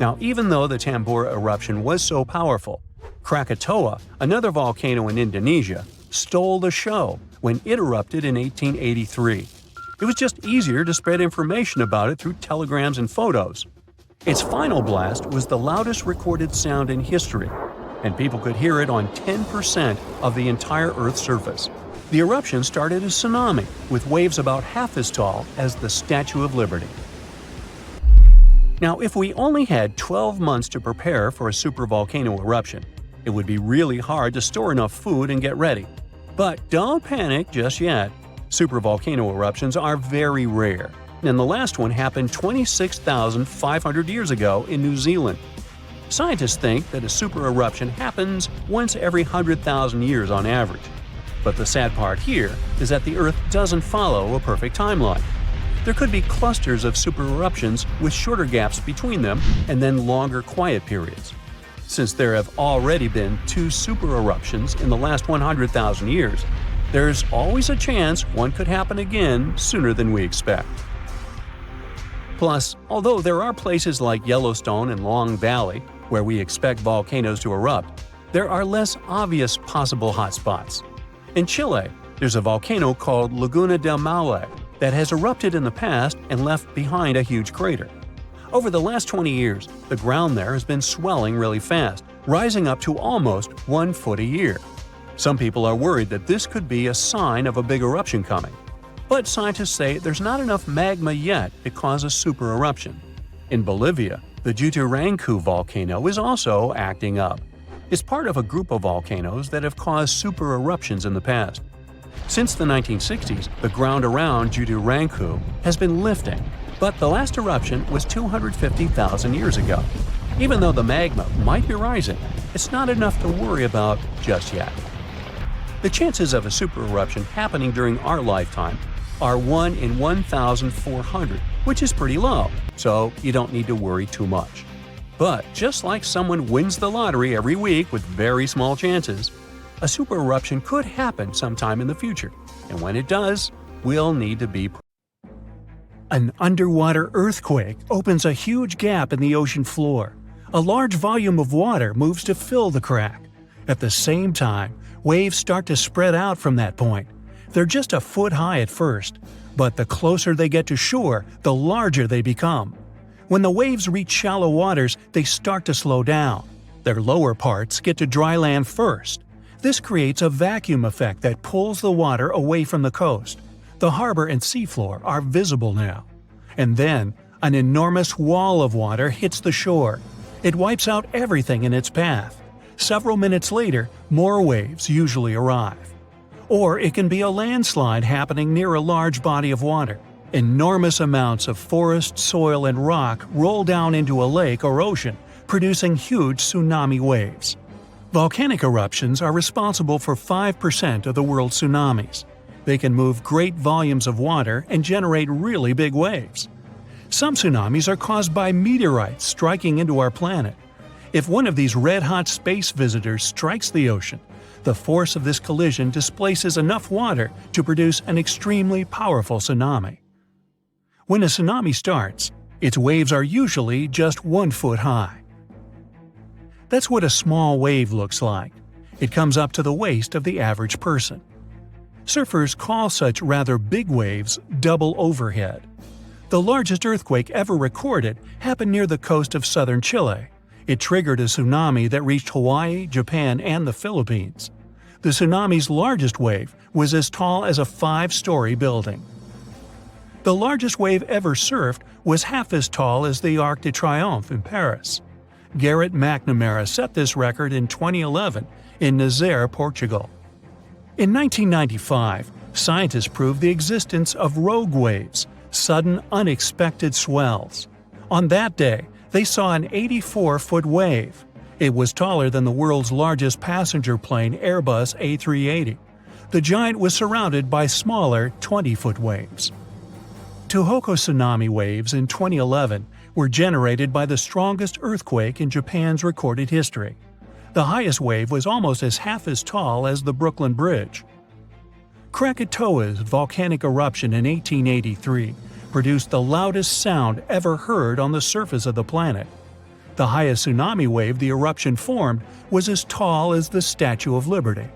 Now, even though the Tambora eruption was so powerful, Krakatoa, another volcano in Indonesia, stole the show when it erupted in 1883. It was just easier to spread information about it through telegrams and photos. Its final blast was the loudest recorded sound in history, and people could hear it on 10% of the entire Earth's surface. The eruption started a tsunami with waves about half as tall as the Statue of Liberty. Now, if we only had 12 months to prepare for a supervolcano eruption, it would be really hard to store enough food and get ready. But don't panic just yet. Supervolcano eruptions are very rare, and the last one happened 26,500 years ago in New Zealand. Scientists think that a super eruption happens once every 100,000 years on average. But the sad part here is that the Earth doesn't follow a perfect timeline. There could be clusters of super eruptions with shorter gaps between them and then longer quiet periods. Since there have already been 2 super eruptions in the last 100,000 years, there's always a chance one could happen again sooner than we expect. Plus, although there are places like Yellowstone and Long Valley where we expect volcanoes to erupt, there are less obvious possible hotspots. In Chile, there's a volcano called Laguna del Maule that has erupted in the past and left behind a huge crater. Over the last 20 years, the ground there has been swelling really fast, rising up to almost 1 foot a year. Some people are worried that this could be a sign of a big eruption coming. But scientists say there's not enough magma yet to cause a super eruption. In Bolivia, the Juturancu volcano is also acting up. It's part of a group of volcanoes that have caused super eruptions in the past. Since the 1960s, the ground around Juturancu has been lifting, but the last eruption was 250,000 years ago. Even though the magma might be rising, it's not enough to worry about just yet. The chances of a super eruption happening during our lifetime are 1 in 1,400, which is pretty low, so you don't need to worry too much. But just like someone wins the lottery every week with very small chances, a super eruption could happen sometime in the future, and when it does, we'll need to be prepared. An underwater earthquake opens a huge gap in the ocean floor. A large volume of water moves to fill the crack. At the same time, waves start to spread out from that point. They're just a foot high at first, but the closer they get to shore, the larger they become. When the waves reach shallow waters, they start to slow down. Their lower parts get to dry land first. This creates a vacuum effect that pulls the water away from the coast. The harbor and seafloor are visible now. And then, an enormous wall of water hits the shore. It wipes out everything in its path. Several minutes later, more waves usually arrive. Or it can be a landslide happening near a large body of water. Enormous amounts of forest, soil, and rock roll down into a lake or ocean, producing huge tsunami waves. Volcanic eruptions are responsible for 5% of the world's tsunamis. They can move great volumes of water and generate really big waves. Some tsunamis are caused by meteorites striking into our planet. If one of these red-hot space visitors strikes the ocean, the force of this collision displaces enough water to produce an extremely powerful tsunami. When a tsunami starts, its waves are usually just 1 foot high. That's what a small wave looks like. It comes up to the waist of the average person. Surfers call such rather big waves double overhead. The largest earthquake ever recorded happened near the coast of southern Chile. It triggered a tsunami that reached Hawaii, Japan, and the Philippines. The tsunami's largest wave was as tall as a 5-story building. The largest wave ever surfed was half as tall as the Arc de Triomphe in Paris. Garrett McNamara set this record in 2011 in Nazaré, Portugal. In 1995, scientists proved the existence of rogue waves, sudden unexpected swells. On that day, they saw an 84-foot wave. It was taller than the world's largest passenger plane Airbus A380. The giant was surrounded by smaller 20-foot waves. Tohoku tsunami waves in 2011 were generated by the strongest earthquake in Japan's recorded history. The highest wave was almost half as tall as the Brooklyn Bridge. Krakatoa's volcanic eruption in 1883 produced the loudest sound ever heard on the surface of the planet. The highest tsunami wave the eruption formed was as tall as the Statue of Liberty.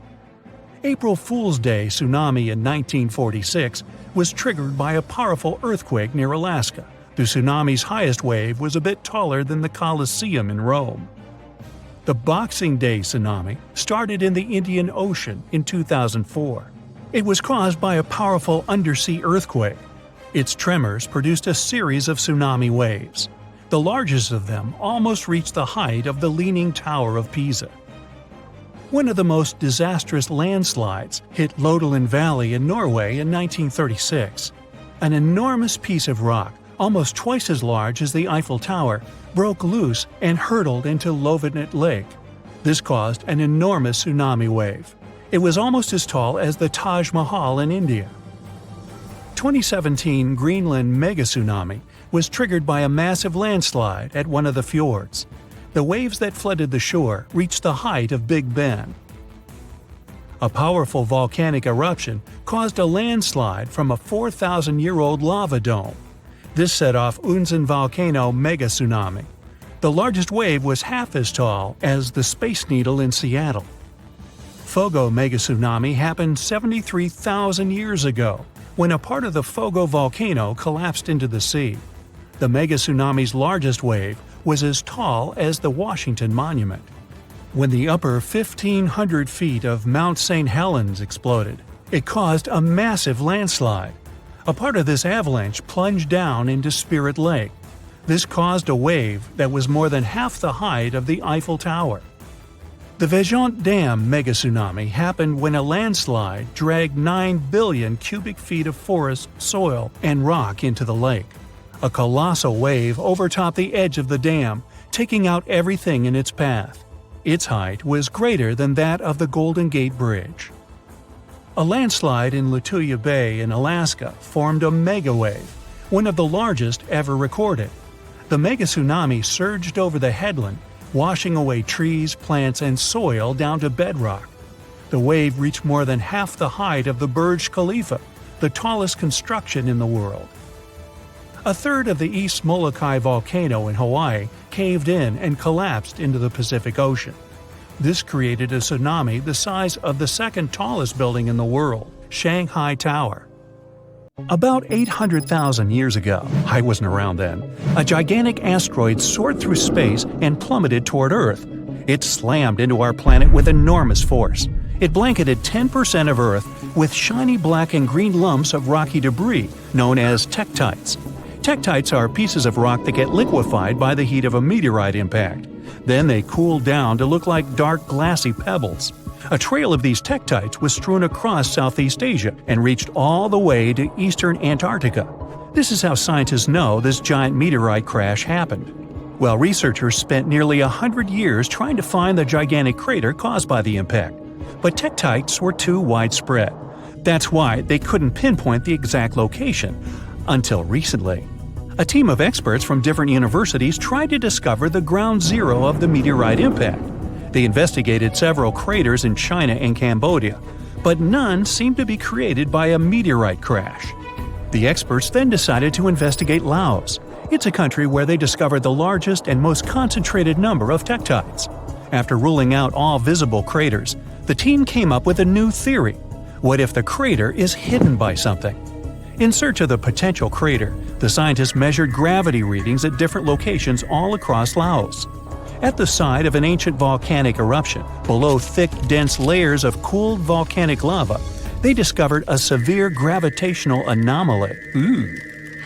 April Fool's Day tsunami in 1946 was triggered by a powerful earthquake near Alaska. The tsunami's highest wave was a bit taller than the Colosseum in Rome. The Boxing Day tsunami started in the Indian Ocean in 2004. It was caused by a powerful undersea earthquake. Its tremors produced a series of tsunami waves. The largest of them almost reached the height of the Leaning Tower of Pisa. One of the most disastrous landslides hit Lodeland Valley in Norway in 1936. An enormous piece of rock, almost twice as large as the Eiffel Tower, broke loose and hurtled into Lofoten Lake. This caused an enormous tsunami wave. It was almost as tall as the Taj Mahal in India. 2017 Greenland megatsunami was triggered by a massive landslide at one of the fjords. The waves that flooded the shore reached the height of Big Ben. A powerful volcanic eruption caused a landslide from a 4,000-year-old lava dome. This set off Unzen Volcano megatsunami. The largest wave was half as tall as the Space Needle in Seattle. Fogo megatsunami happened 73,000 years ago, when a part of the Fogo volcano collapsed into the sea. The megatsunami's largest wave was as tall as the Washington Monument. When the upper 1,500 feet of Mount St. Helens exploded, it caused a massive landslide. A part of this avalanche plunged down into Spirit Lake. This caused a wave that was more than half the height of the Eiffel Tower. The Vejont Dam megatsunami happened when a landslide dragged 9 billion cubic feet of forest, soil, and rock into the lake. A colossal wave overtopped the edge of the dam, taking out everything in its path. Its height was greater than that of the Golden Gate Bridge. A landslide in Lituya Bay in Alaska formed a megawave, one of the largest ever recorded. The megatsunami surged over the headland, washing away trees, plants, and soil down to bedrock. The wave reached more than half the height of the Burj Khalifa, the tallest construction in the world. A third of the East Molokai volcano in Hawaii caved in and collapsed into the Pacific Ocean. This created a tsunami the size of the second tallest building in the world, Shanghai Tower. About 800,000 years ago, I wasn't around then, a gigantic asteroid soared through space and plummeted toward Earth. It slammed into our planet with enormous force. It blanketed 10% of Earth with shiny black and green lumps of rocky debris known as tektites. Tektites are pieces of rock that get liquefied by the heat of a meteorite impact. Then they cool down to look like dark glassy pebbles. A trail of these tektites was strewn across Southeast Asia and reached all the way to eastern Antarctica. This is how scientists know this giant meteorite crash happened. Well, researchers spent nearly 100 years trying to find the gigantic crater caused by the impact. But tektites were too widespread. That's why they couldn't pinpoint the exact location, until recently. A team of experts from different universities tried to discover the ground zero of the meteorite impact. They investigated several craters in China and Cambodia, but none seemed to be created by a meteorite crash. The experts then decided to investigate Laos. It's a country where they discovered the largest and most concentrated number of tektites. After ruling out all visible craters, the team came up with a new theory. What if the crater is hidden by something? In search of the potential crater, the scientists measured gravity readings at different locations all across Laos. At the site of an ancient volcanic eruption, below thick, dense layers of cooled volcanic lava, they discovered a severe gravitational anomaly.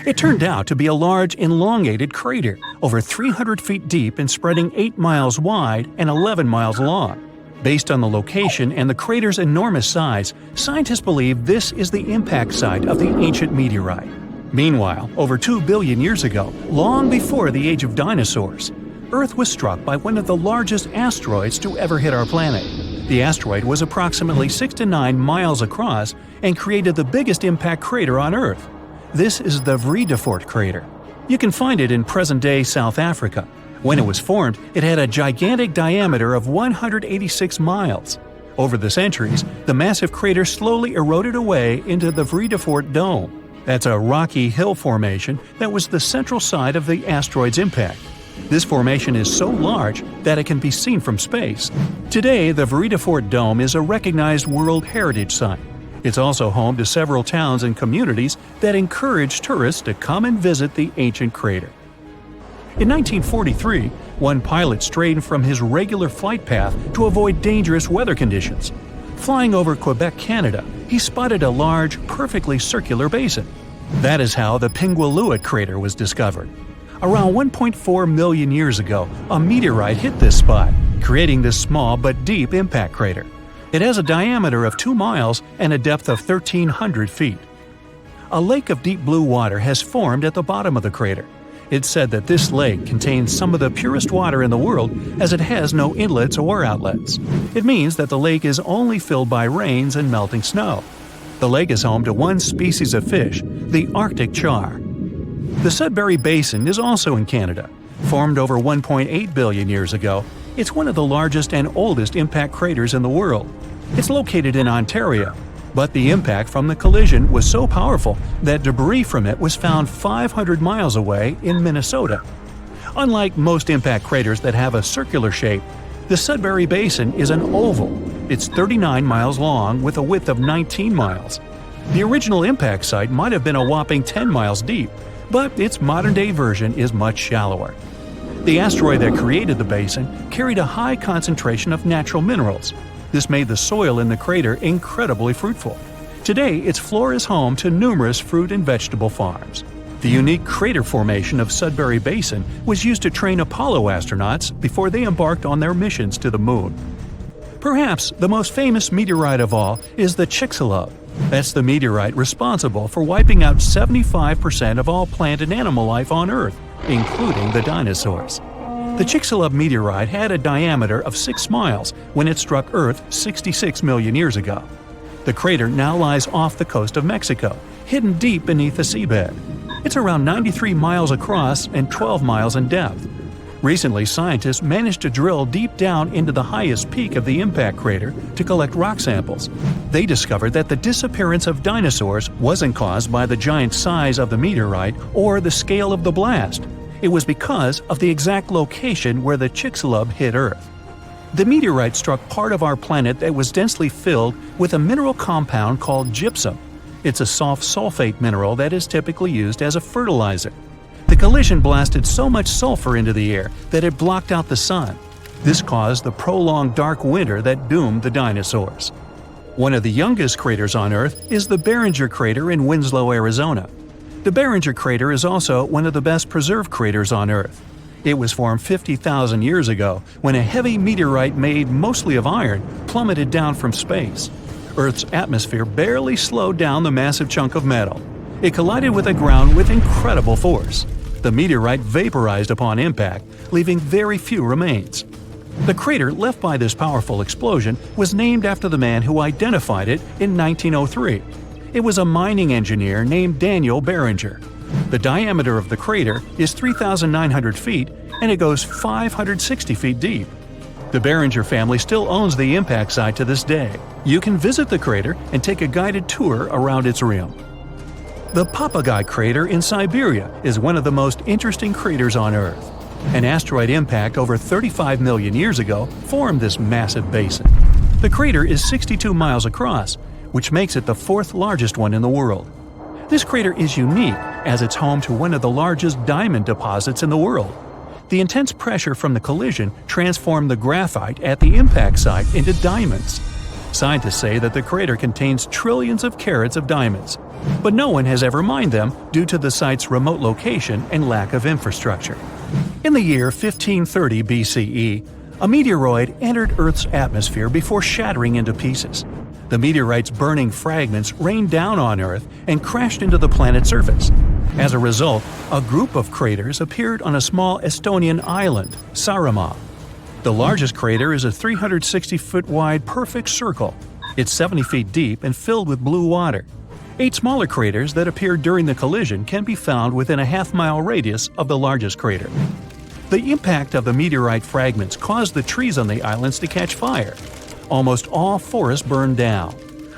It turned out to be a large, elongated crater, over 300 feet deep and spreading 8 miles wide and 11 miles long. Based on the location and the crater's enormous size, scientists believe this is the impact site of the ancient meteorite. Meanwhile, over 2 billion years ago, long before the age of dinosaurs, Earth was struck by one of the largest asteroids to ever hit our planet. The asteroid was approximately 6 to 9 miles across and created the biggest impact crater on Earth. This is the Vredefort crater. You can find it in present-day South Africa. When it was formed, it had a gigantic diameter of 186 miles. Over the centuries, the massive crater slowly eroded away into the Vredefort Dome. That's a rocky hill formation that was the central site of the asteroid's impact. This formation is so large that it can be seen from space. Today, the Vredefort Dome is a recognized World Heritage Site. It's also home to several towns and communities that encourage tourists to come and visit the ancient crater. In 1943, one pilot strayed from his regular flight path to avoid dangerous weather conditions. Flying over Quebec, Canada, he spotted a large, perfectly circular basin. That is how the Pingualuit crater was discovered. Around 1.4 million years ago, a meteorite hit this spot, creating this small but deep impact crater. It has a diameter of 2 miles and a depth of 1,300 feet. A lake of deep blue water has formed at the bottom of the crater. It's said that this lake contains some of the purest water in the world as it has no inlets or outlets. It means that the lake is only filled by rains and melting snow. The lake is home to one species of fish, the Arctic char. The Sudbury Basin is also in Canada. Formed over 1.8 billion years ago, it's one of the largest and oldest impact craters in the world. It's located in Ontario, but the impact from the collision was so powerful that debris from it was found 500 miles away in Minnesota. Unlike most impact craters that have a circular shape, the Sudbury Basin is an oval. It's 39 miles long with a width of 19 miles. The original impact site might have been a whopping 10 miles deep, but its modern-day version is much shallower. The asteroid that created the basin carried a high concentration of natural minerals. This made the soil in the crater incredibly fruitful. Today, its floor is home to numerous fruit and vegetable farms. The unique crater formation of Sudbury Basin was used to train Apollo astronauts before they embarked on their missions to the Moon. Perhaps the most famous meteorite of all is the Chicxulub. That's the meteorite responsible for wiping out 75% of all plant and animal life on Earth, including the dinosaurs. The Chicxulub meteorite had a diameter of 6 miles when it struck Earth 66 million years ago. The crater now lies off the coast of Mexico, hidden deep beneath the seabed. It's around 93 miles across and 12 miles in depth. Recently, scientists managed to drill deep down into the highest peak of the impact crater to collect rock samples. They discovered that the disappearance of dinosaurs wasn't caused by the giant size of the meteorite or the scale of the blast. It was because of the exact location where the Chicxulub hit Earth. The meteorite struck part of our planet that was densely filled with a mineral compound called gypsum. It's a soft sulfate mineral that is typically used as a fertilizer. The collision blasted so much sulfur into the air that it blocked out the sun. This caused the prolonged dark winter that doomed the dinosaurs. One of the youngest craters on Earth is the Barringer crater in Winslow, Arizona. The Barringer crater is also one of the best preserved craters on Earth. It was formed 50,000 years ago when a heavy meteorite made mostly of iron plummeted down from space. Earth's atmosphere barely slowed down the massive chunk of metal. It collided with the ground with incredible force. The meteorite vaporized upon impact, leaving very few remains. The crater left by this powerful explosion was named after the man who identified it in 1903. It was a mining engineer named Daniel Barringer. The diameter of the crater is 3,900 feet and it goes 560 feet deep. The Barringer family still owns the impact site to this day. You can visit the crater and take a guided tour around its rim. The Papagaï crater in Siberia is one of the most interesting craters on Earth. An asteroid impact over 35 million years ago formed this massive basin. The crater is 62 miles across, which makes it the fourth largest one in the world. This crater is unique as it's home to one of the largest diamond deposits in the world. The intense pressure from the collision transformed the graphite at the impact site into diamonds. Scientists say that the crater contains trillions of carats of diamonds, but no one has ever mined them due to the site's remote location and lack of infrastructure. In the year 1530 BCE, a meteoroid entered Earth's atmosphere before shattering into pieces. The meteorite's burning fragments rained down on Earth and crashed into the planet's surface. As a result, a group of craters appeared on a small Estonian island, Saaremaa. The largest crater is a 360-foot wide perfect circle. It's 70 feet deep and filled with blue water. 8 smaller craters that appeared during the collision can be found within a half-mile radius of the largest crater. The impact of the meteorite fragments caused the trees on the islands to catch fire. Almost all forests burned down.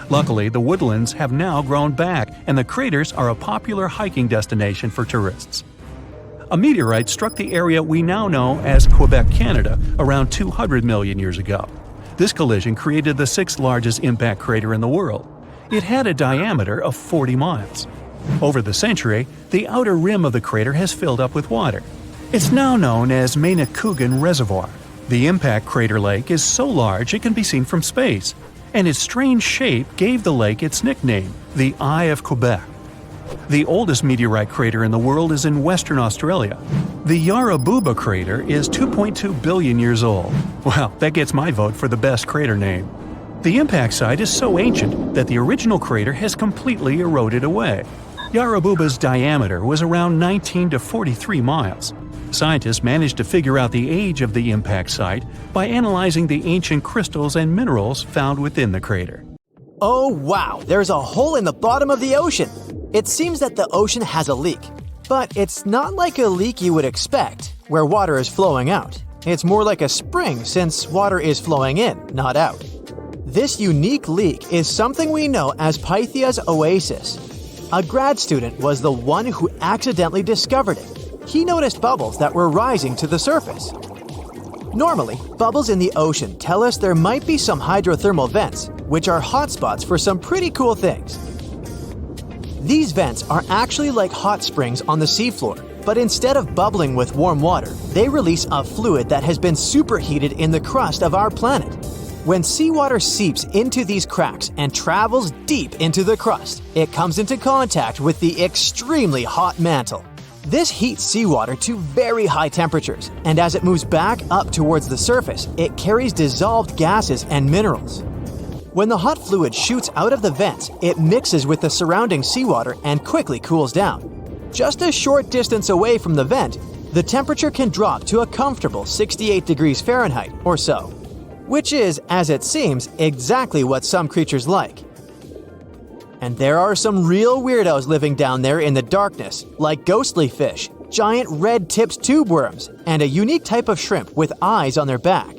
Luckily, the woodlands have now grown back and the craters are a popular hiking destination for tourists. A meteorite struck the area we now know as Quebec, Canada, around 200 million years ago. This collision created the 6th largest impact crater in the world. It had a diameter of 40 miles. Over the century, the outer rim of the crater has filled up with water. It's now known as Manicouagan Reservoir. The impact crater lake is so large it can be seen from space, and its strange shape gave the lake its nickname, the Eye of Quebec. The oldest meteorite crater in the world is in Western Australia. The Yarrabuba crater is 2.2 billion years old. Well, that gets my vote for the best crater name. The impact site is so ancient that the original crater has completely eroded away. Yarrabuba's diameter was around 19 to 43 miles. Scientists managed to figure out the age of the impact site by analyzing the ancient crystals and minerals found within the crater. Oh wow, there's a hole in the bottom of the ocean. It seems that the ocean has a leak. But it's not like a leak you would expect, where water is flowing out. It's more like a spring since water is flowing in, not out. This unique leak is something we know as Pythia's oasis. A grad student was the one who accidentally discovered it. He noticed bubbles that were rising to the surface. Normally, bubbles in the ocean tell us there might be some hydrothermal vents, which are hotspots for some pretty cool things. These vents are actually like hot springs on the seafloor, but instead of bubbling with warm water, they release a fluid that has been superheated in the crust of our planet. When seawater seeps into these cracks and travels deep into the crust, it comes into contact with the extremely hot mantle. This heats seawater to very high temperatures, and as it moves back up towards the surface, it carries dissolved gases and minerals. When the hot fluid shoots out of the vents, it mixes with the surrounding seawater and quickly cools down. Just a short distance away from the vent, the temperature can drop to a comfortable 68 degrees Fahrenheit or so, which is, as it seems, exactly what some creatures like. And there are some real weirdos living down there in the darkness, like ghostly fish, giant red-tipped tube worms, and a unique type of shrimp with eyes on their back.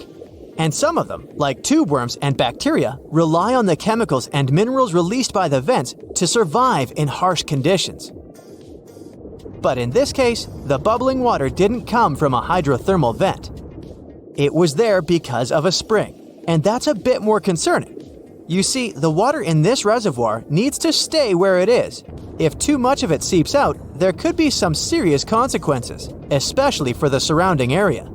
And some of them, like tube worms and bacteria, rely on the chemicals and minerals released by the vents to survive in harsh conditions. But in this case, the bubbling water didn't come from a hydrothermal vent. It was there because of a spring, and that's a bit more concerning. You see, the water in this reservoir needs to stay where it is. If too much of it seeps out, there could be some serious consequences, especially for the surrounding area.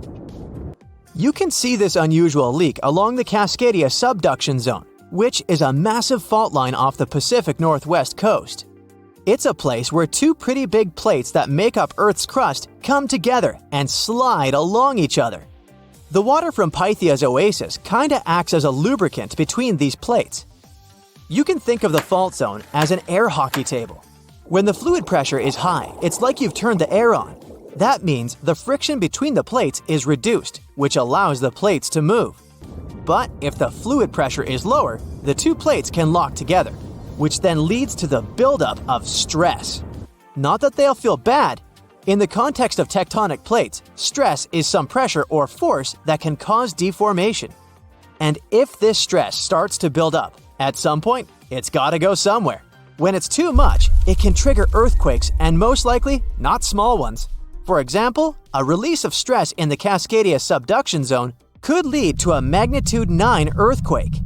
You can see this unusual leak along the Cascadia subduction zone, which is a massive fault line off the Pacific Northwest coast. It's a place where two pretty big plates that make up Earth's crust come together and slide along each other. The water from Pythia's oasis kinda acts as a lubricant between these plates. You can think of the fault zone as an air hockey table. When the fluid pressure is high, it's like you've turned the air on. That means the friction between the plates is reduced, which allows the plates to move. But if the fluid pressure is lower, the two plates can lock together, which then leads to the buildup of stress. Not that they'll feel bad. In the context of tectonic plates, stress is some pressure or force that can cause deformation. And if this stress starts to build up, at some point, it's gotta go somewhere. When it's too much, it can trigger earthquakes and most likely, not small ones. For example, a release of stress in the Cascadia subduction zone could lead to a magnitude 9 earthquake.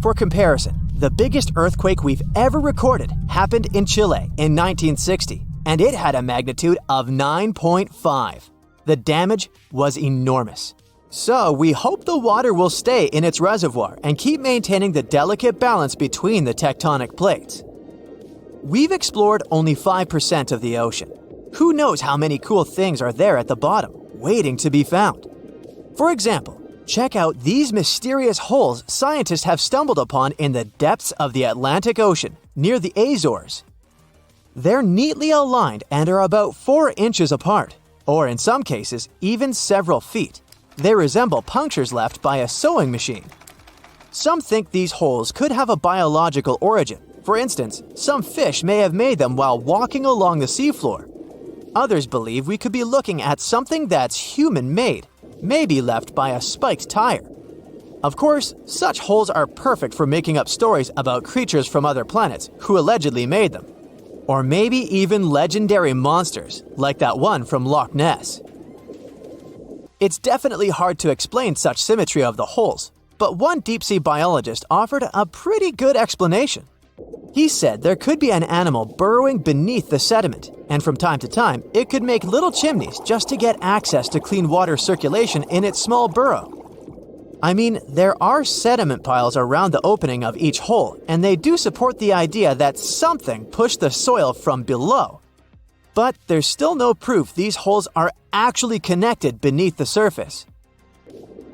For comparison, the biggest earthquake we've ever recorded happened in Chile in 1960, and it had a magnitude of 9.5. The damage was enormous. So we hope the water will stay in its reservoir and keep maintaining the delicate balance between the tectonic plates. We've explored only 5% of the ocean. Who knows how many cool things are there at the bottom, waiting to be found? For example, check out these mysterious holes scientists have stumbled upon in the depths of the Atlantic Ocean, near the Azores. They're neatly aligned and are about 4 inches apart, or in some cases, even several feet. They resemble punctures left by a sewing machine. Some think these holes could have a biological origin. For instance, some fish may have made them while walking along the seafloor. Others believe we could be looking at something that's human-made, maybe left by a spiked tire. Of course, such holes are perfect for making up stories about creatures from other planets who allegedly made them. Or maybe even legendary monsters, like that one from Loch Ness. It's definitely hard to explain such symmetry of the holes, but one deep-sea biologist offered a pretty good explanation. He said there could be an animal burrowing beneath the sediment, and from time to time, it could make little chimneys just to get access to clean water circulation in its small burrow. I mean, there are sediment piles around the opening of each hole, and they do support the idea that something pushed the soil from below. But there's still no proof these holes are actually connected beneath the surface.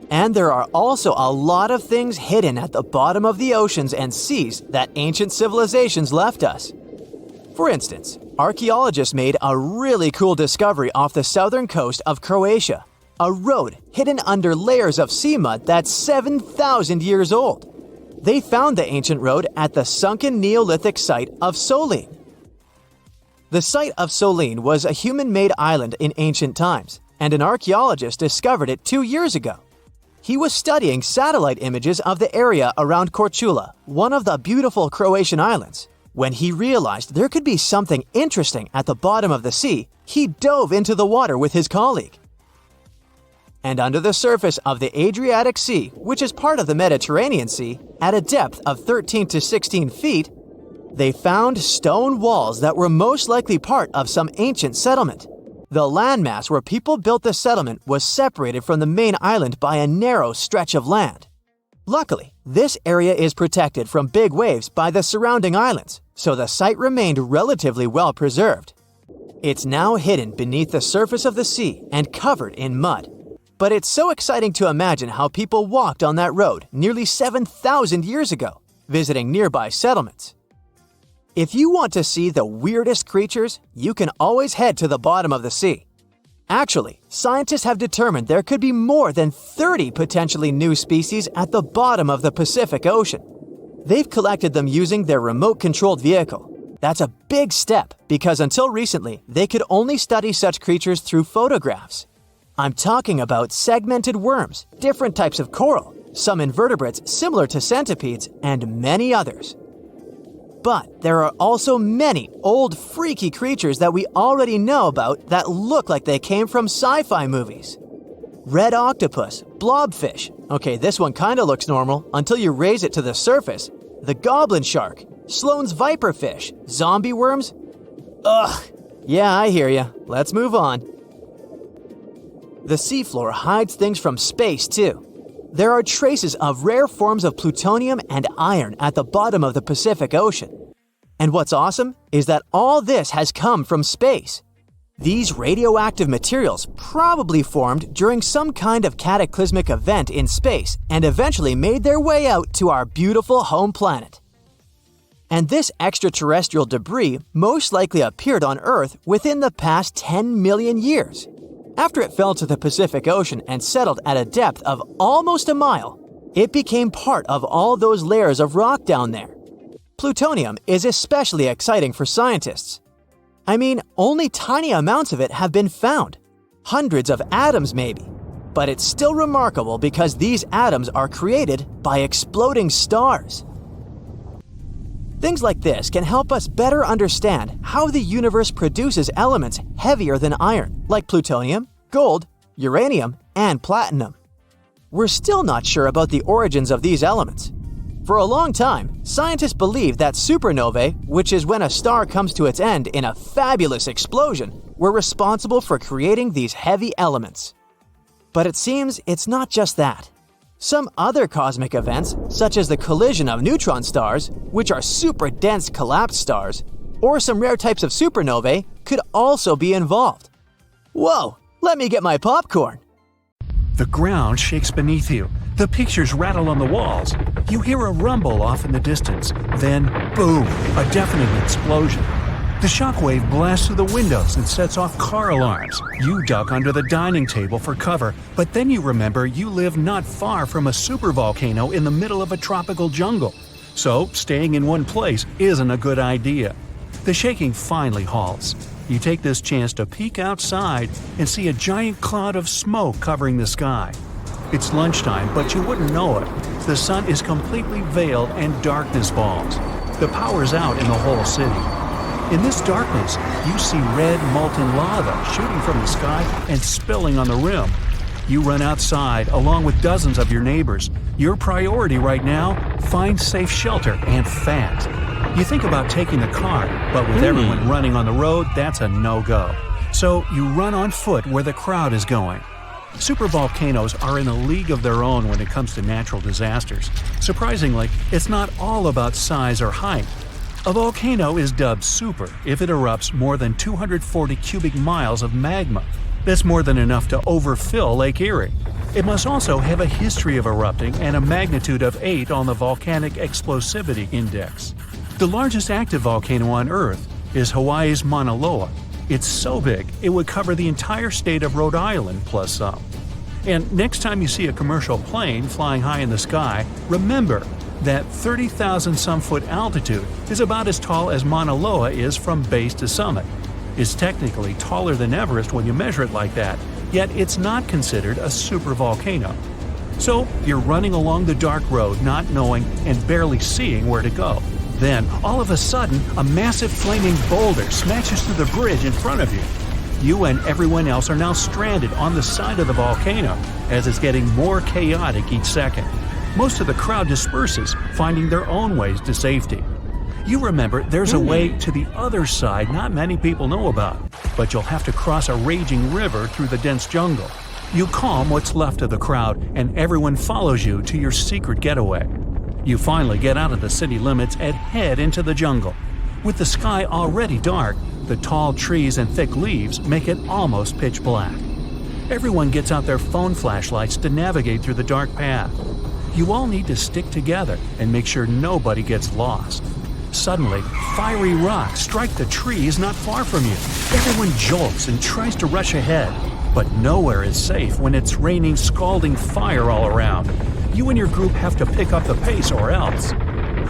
And there are also a lot of things hidden at the bottom of the oceans and seas that ancient civilizations left us. For instance, archaeologists made a really cool discovery off the southern coast of Croatia, a road hidden under layers of sea mud that's 7,000 years old. They found the ancient road at the sunken Neolithic site of Solin. The site of Solin was a human-made island in ancient times, and an archaeologist discovered it 2 years ago. He was studying satellite images of the area around Korčula, one of the beautiful Croatian islands. When he realized there could be something interesting at the bottom of the sea, he dove into the water with his colleague. And under the surface of the Adriatic Sea, which is part of the Mediterranean Sea, at a depth of 13 to 16 feet, they found stone walls that were most likely part of some ancient settlement. The landmass where people built the settlement was separated from the main island by a narrow stretch of land. Luckily, this area is protected from big waves by the surrounding islands, so the site remained relatively well preserved. It's now hidden beneath the surface of the sea and covered in mud. But it's so exciting to imagine how people walked on that road nearly 7,000 years ago, visiting nearby settlements. If you want to see the weirdest creatures, you can always head to the bottom of the sea. Actually, scientists have determined there could be more than 30 potentially new species at the bottom of the Pacific Ocean. They've collected them using their remote-controlled vehicle. That's a big step because until recently, they could only study such creatures through photographs. I'm talking about segmented worms, different types of coral, some invertebrates similar to centipedes, and many others. But there are also many old freaky creatures that we already know about that look like they came from sci-fi movies. red octopus, blobfish. Okay, this one kinda looks normal until you raise it to the surface. The goblin shark, Sloane's viperfish, zombie worms. Ugh. Yeah, I hear ya. Let's move on. The seafloor hides things from space too. There are traces of rare forms of plutonium and iron at the bottom of the Pacific Ocean. And what's awesome is that all this has come from space. These radioactive materials probably formed during some kind of cataclysmic event in space and eventually made their way out to our beautiful home planet. And this extraterrestrial debris most likely appeared on Earth within the past 10 million years. After it fell to the Pacific Ocean and settled at a depth of almost a mile, it became part of all those layers of rock down there. Plutonium is especially exciting for scientists. I mean, only tiny amounts of it have been found. Hundreds of atoms maybe. But it's still remarkable because these atoms are created by exploding stars. Things like this can help us better understand how the universe produces elements heavier than iron, like plutonium, gold, uranium, and platinum. We're still not sure about the origins of these elements. For a long time, scientists believed that supernovae, which is when a star comes to its end in a fabulous explosion, were responsible for creating these heavy elements. But it seems it's not just that. Some other cosmic events, such as the collision of neutron stars, which are super dense collapsed stars, or some rare types of supernovae, could also be involved. Whoa, let me get my popcorn. The ground shakes beneath you. The pictures rattle on the walls. You hear a rumble off in the distance. Then, boom, a deafening explosion. The shockwave blasts through the windows and sets off car alarms. You duck under the dining table for cover, but then you remember you live not far from a supervolcano in the middle of a tropical jungle. So, staying in one place isn't a good idea. The shaking finally halts. You take this chance to peek outside and see a giant cloud of smoke covering the sky. It's lunchtime, but you wouldn't know it. The sun is completely veiled and darkness falls. The power's out in the whole city. In this darkness, you see red molten lava shooting from the sky and spilling on the rim. You run outside along with dozens of your neighbors. Your priority right now, find safe shelter and fast. You think about taking the car, but with everyone running on the road, that's a no-go. So you run on foot where the crowd is going. Supervolcanoes are in a league of their own when it comes to natural disasters. Surprisingly, it's not all about size or height. A volcano is dubbed super if it erupts more than 240 cubic miles of magma. That's more than enough to overfill Lake Erie. It must also have a history of erupting and a magnitude of 8 on the Volcanic Explosivity Index. The largest active volcano on Earth is Hawaii's Mauna Loa. It's so big, it would cover the entire state of Rhode Island plus some. And next time you see a commercial plane flying high in the sky, remember that 30,000-some-foot altitude is about as tall as Mauna Loa is from base to summit. It's technically taller than Everest when you measure it like that, yet it's not considered a supervolcano. So you're running along the dark road not knowing and barely seeing where to go. Then, all of a sudden, a massive flaming boulder smashes through the bridge in front of you. You and everyone else are now stranded on the side of the volcano as it's getting more chaotic each second. Most of the crowd disperses, finding their own ways to safety. You remember there's a way to the other side not many people know about, but you'll have to cross a raging river through the dense jungle. You calm what's left of the crowd, and everyone follows you to your secret getaway. You finally get out of the city limits and head into the jungle. With the sky already dark, the tall trees and thick leaves make it almost pitch black. Everyone gets out their phone flashlights to navigate through the dark path. You all need to stick together and make sure nobody gets lost. Suddenly, fiery rocks strike the trees not far from you. Everyone jolts and tries to rush ahead, but nowhere is safe when it's raining scalding fire all around. You and your group have to pick up the pace or else.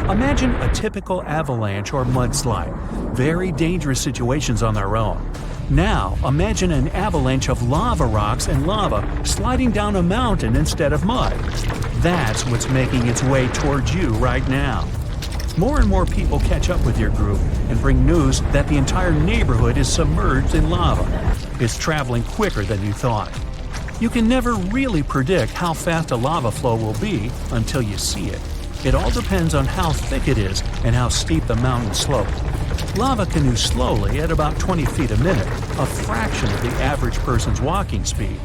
Imagine a typical avalanche or mudslide, very dangerous situations on their own. Now, imagine an avalanche of lava rocks and lava sliding down a mountain instead of mud. That's what's making its way towards you right now. More and more people catch up with your group and bring news that the entire neighborhood is submerged in lava. It's traveling quicker than you thought. You can never really predict how fast a lava flow will be until you see it. It all depends on how thick it is and how steep the mountain slope. Lava can move slowly at about 20 feet a minute, a fraction of the average person's walking speed.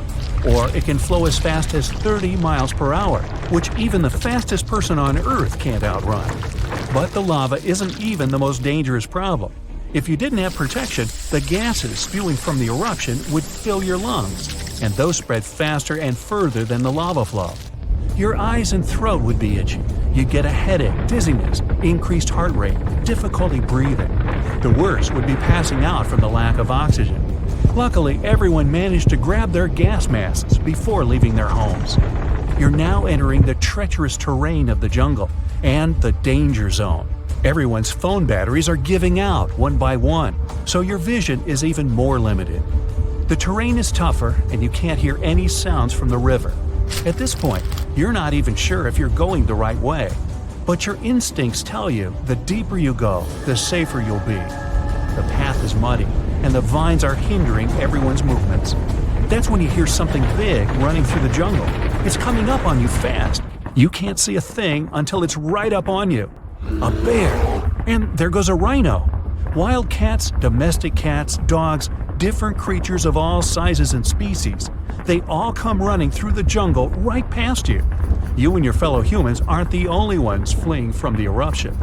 Or it can flow as fast as 30 miles per hour, which even the fastest person on Earth can't outrun. But the lava isn't even the most dangerous problem. If you didn't have protection, the gases spewing from the eruption would fill your lungs, and those spread faster and further than the lava flow. Your eyes and throat would be itchy. You'd get a headache, dizziness, increased heart rate, difficulty breathing. The worst would be passing out from the lack of oxygen. Luckily, everyone managed to grab their gas masks before leaving their homes. You're now entering the treacherous terrain of the jungle and the danger zone. Everyone's phone batteries are giving out one by one, so your vision is even more limited. The terrain is tougher and you can't hear any sounds from the river. At this point, you're not even sure if you're going the right way. But your instincts tell you the deeper you go, the safer you'll be. The path is muddy, and the vines are hindering everyone's movements. That's when you hear something big running through the jungle. It's coming up on you fast. You can't see a thing until it's right up on you. A bear! And there goes a rhino. Wild cats, domestic cats, dogs, different creatures of all sizes and species. They all come running through the jungle right past you. You and your fellow humans aren't the only ones fleeing from the eruption.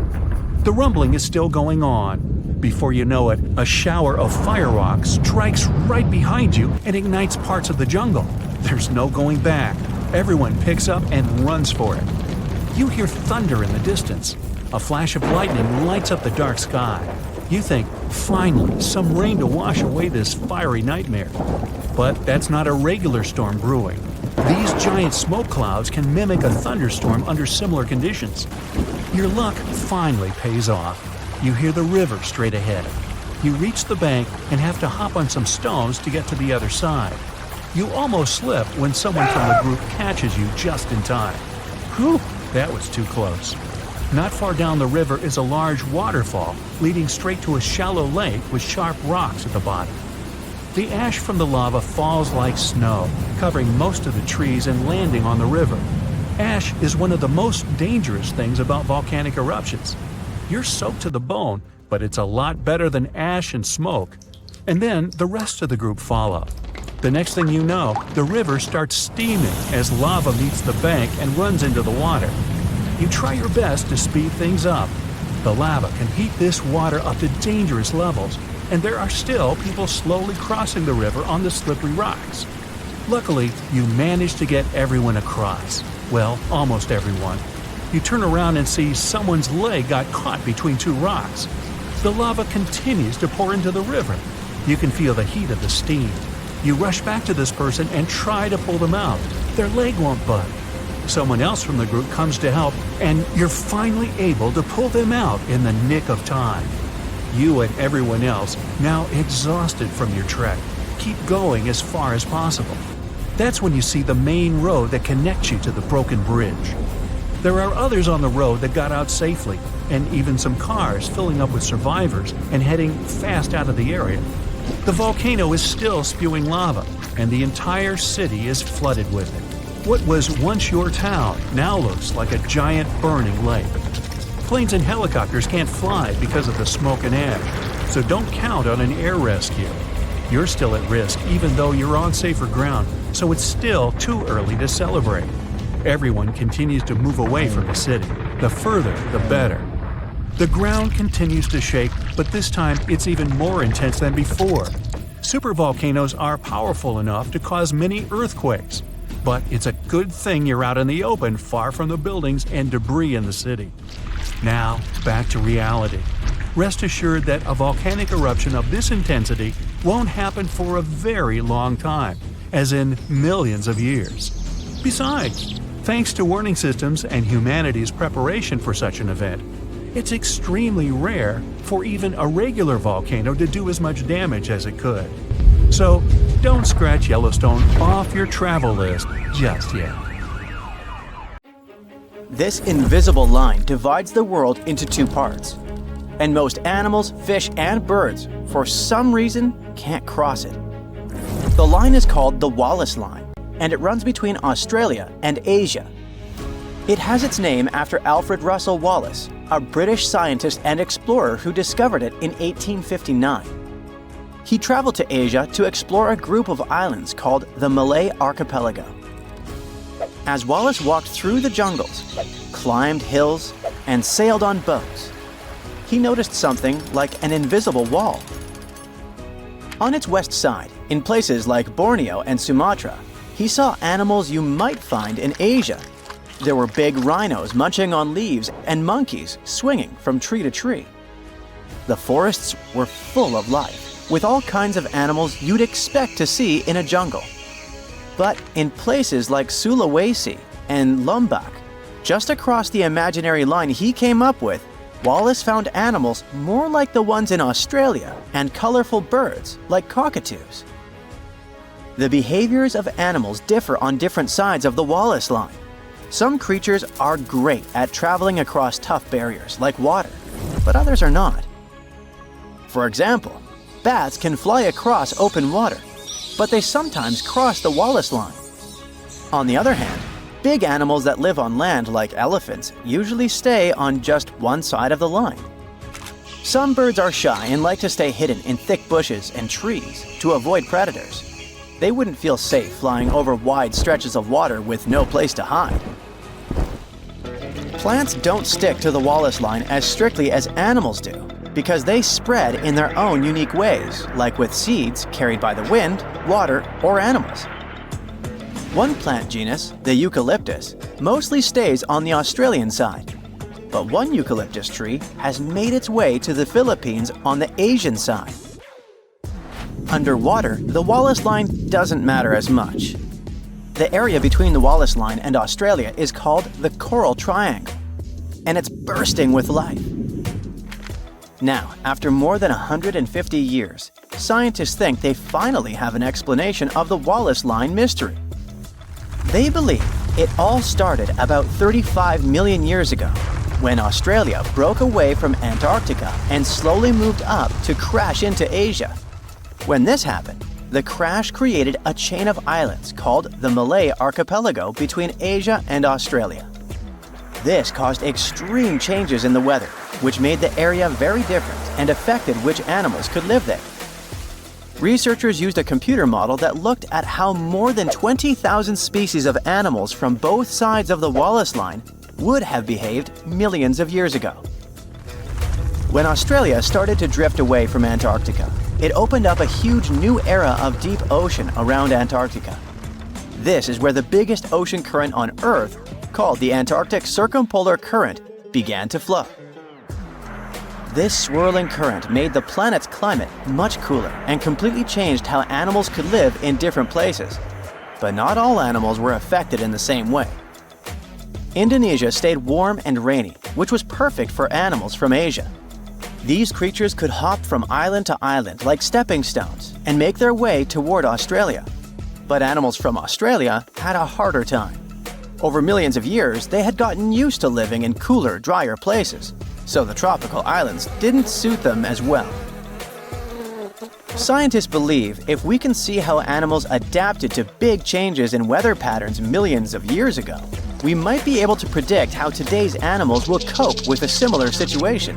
The rumbling is still going on. Before you know it, a shower of fire rock strikes right behind you and ignites parts of the jungle. There's no going back. Everyone picks up and runs for it. You hear thunder in the distance. A flash of lightning lights up the dark sky. You think, finally, some rain to wash away this fiery nightmare. But that's not a regular storm brewing. These giant smoke clouds can mimic a thunderstorm under similar conditions. Your luck finally pays off. You hear the river straight ahead. You reach the bank and have to hop on some stones to get to the other side. You almost slip when someone from the group catches you just in time. Whew, that was too close. Not far down the river is a large waterfall leading straight to a shallow lake with sharp rocks at the bottom. The ash from the lava falls like snow, covering most of the trees and landing on the river. Ash is one of the most dangerous things about volcanic eruptions. You're soaked to the bone, but it's a lot better than ash and smoke. And then the rest of the group follow. The next thing you know, the river starts steaming as lava meets the bank and runs into the water. You try your best to speed things up. The lava can heat this water up to dangerous levels, and there are still people slowly crossing the river on the slippery rocks. Luckily, you manage to get everyone across. Well, almost everyone. You turn around and see someone's leg got caught between two rocks. The lava continues to pour into the river. You can feel the heat of the steam. You rush back to this person and try to pull them out. Their leg won't budge. Someone else from the group comes to help, and you're finally able to pull them out in the nick of time. You and everyone else, now exhausted from your trek, keep going as far as possible. That's when you see the main road that connects you to the broken bridge. There are others on the road that got out safely, and even some cars filling up with survivors and heading fast out of the area. The volcano is still spewing lava, and the entire city is flooded with it. What was once your town now looks like a giant burning lake. Planes and helicopters can't fly because of the smoke and ash, so don't count on an air rescue. You're still at risk even though you're on safer ground, so it's still too early to celebrate. Everyone continues to move away from the city. The further, the better. The ground continues to shake, but this time it's even more intense than before. Supervolcanoes are powerful enough to cause many earthquakes. But it's a good thing you're out in the open, far from the buildings and debris in the city. Now, back to reality. Rest assured that a volcanic eruption of this intensity won't happen for a very long time, as in millions of years. Besides, thanks to warning systems and humanity's preparation for such an event, it's extremely rare for even a regular volcano to do as much damage as it could. So, don't scratch Yellowstone off your travel list just yet. This invisible line divides the world into two parts, and most animals, fish, and birds, for some reason, can't cross it. The line is called the Wallace Line, and it runs between Australia and Asia. It has its name after Alfred Russel Wallace, a British scientist and explorer who discovered it in 1859. He traveled to Asia to explore a group of islands called the Malay Archipelago. As Wallace walked through the jungles, climbed hills, and sailed on boats, he noticed something like an invisible wall. On its west side, in places like Borneo and Sumatra, he saw animals you might find in Asia. There were big rhinos munching on leaves and monkeys swinging from tree to tree. The forests were full of life, with all kinds of animals you'd expect to see in a jungle. But in places like Sulawesi and Lombok, just across the imaginary line he came up with, Wallace found animals more like the ones in Australia and colorful birds like cockatoos. The behaviors of animals differ on different sides of the Wallace Line. Some creatures are great at traveling across tough barriers like water, but others are not. For example, bats can fly across open water, but they sometimes cross the Wallace Line. On the other hand, big animals that live on land like elephants usually stay on just one side of the line. Some birds are shy and like to stay hidden in thick bushes and trees to avoid predators. They wouldn't feel safe flying over wide stretches of water with no place to hide. Plants don't stick to the Wallace Line as strictly as animals do, because they spread in their own unique ways, like with seeds carried by the wind, water, or animals. One plant genus, the eucalyptus, mostly stays on the Australian side. But one eucalyptus tree has made its way to the Philippines on the Asian side. Underwater, the Wallace Line doesn't matter as much. The area between the Wallace Line and Australia is called the Coral Triangle, and it's bursting with life. Now, after more than 150 years, scientists think they finally have an explanation of the Wallace Line mystery. They believe it all started about 35 million years ago, when Australia broke away from Antarctica and slowly moved up to crash into Asia. When this happened, the crash created a chain of islands called the Malay Archipelago between Asia and Australia. This caused extreme changes in the weather, which made the area very different and affected which animals could live there. Researchers used a computer model that looked at how more than 20,000 species of animals from both sides of the Wallace Line would have behaved millions of years ago. When Australia started to drift away from Antarctica, it opened up a huge new era of deep ocean around Antarctica. This is where the biggest ocean current on Earth, called the Antarctic Circumpolar Current, began to flow. This swirling current made the planet's climate much cooler and completely changed how animals could live in different places. But not all animals were affected in the same way. Indonesia stayed warm and rainy, which was perfect for animals from Asia. These creatures could hop from island to island like stepping stones and make their way toward Australia. But animals from Australia had a harder time. Over millions of years, they had gotten used to living in cooler, drier places, so the tropical islands didn't suit them as well. Scientists believe if we can see how animals adapted to big changes in weather patterns millions of years ago, we might be able to predict how today's animals will cope with a similar situation.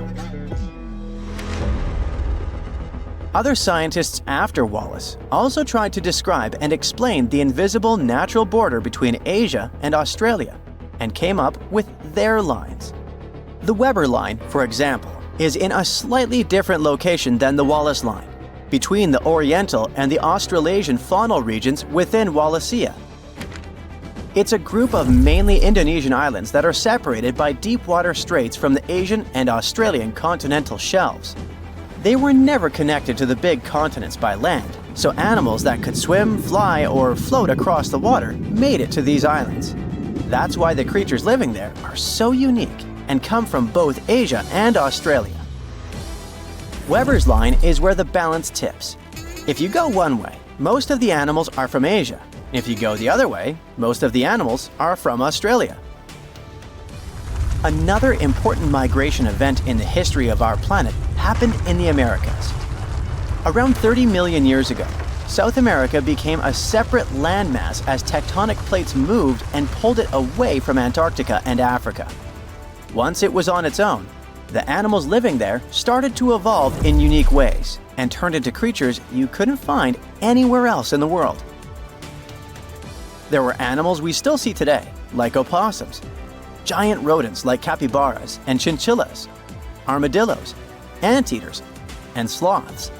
Other scientists after Wallace also tried to describe and explain the invisible natural border between Asia and Australia, and came up with their lines. The Weber Line, for example, is in a slightly different location than the Wallace Line, between the Oriental and the Australasian faunal regions within Wallacea. It's a group of mainly Indonesian islands that are separated by deep water straits from the Asian and Australian continental shelves. They were never connected to the big continents by land, so animals that could swim, fly, or float across the water made it to these islands. That's why the creatures living there are so unique and come from both Asia and Australia. Weber's line is where the balance tips. If you go one way, most of the animals are from Asia. If you go the other way, most of the animals are from Australia. Another important migration event in the history of our planet happened in the Americas. Around 30 million years ago, South America became a separate landmass as tectonic plates moved and pulled it away from Antarctica and Africa. Once it was on its own, the animals living there started to evolve in unique ways and turned into creatures you couldn't find anywhere else in the world. There were animals we still see today, like opossums, giant rodents like capybaras and chinchillas, armadillos, anteaters, and sloths.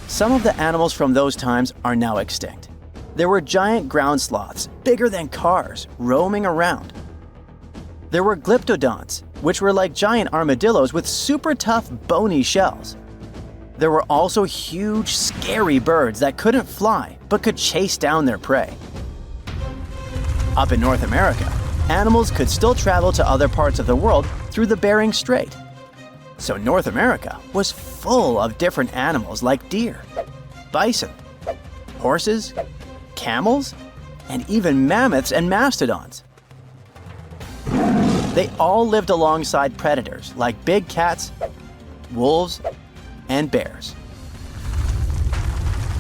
Some of the animals from those times are now extinct. There were giant ground sloths, bigger than cars, roaming around. There were glyptodonts, which were like giant armadillos with super tough, bony shells. There were also huge, scary birds that couldn't fly but could chase down their prey. Up in North America, animals could still travel to other parts of the world through the Bering Strait. So North America was full of different animals like deer, bison, horses, camels, and even mammoths and mastodons. They all lived alongside predators like big cats, wolves, and bears.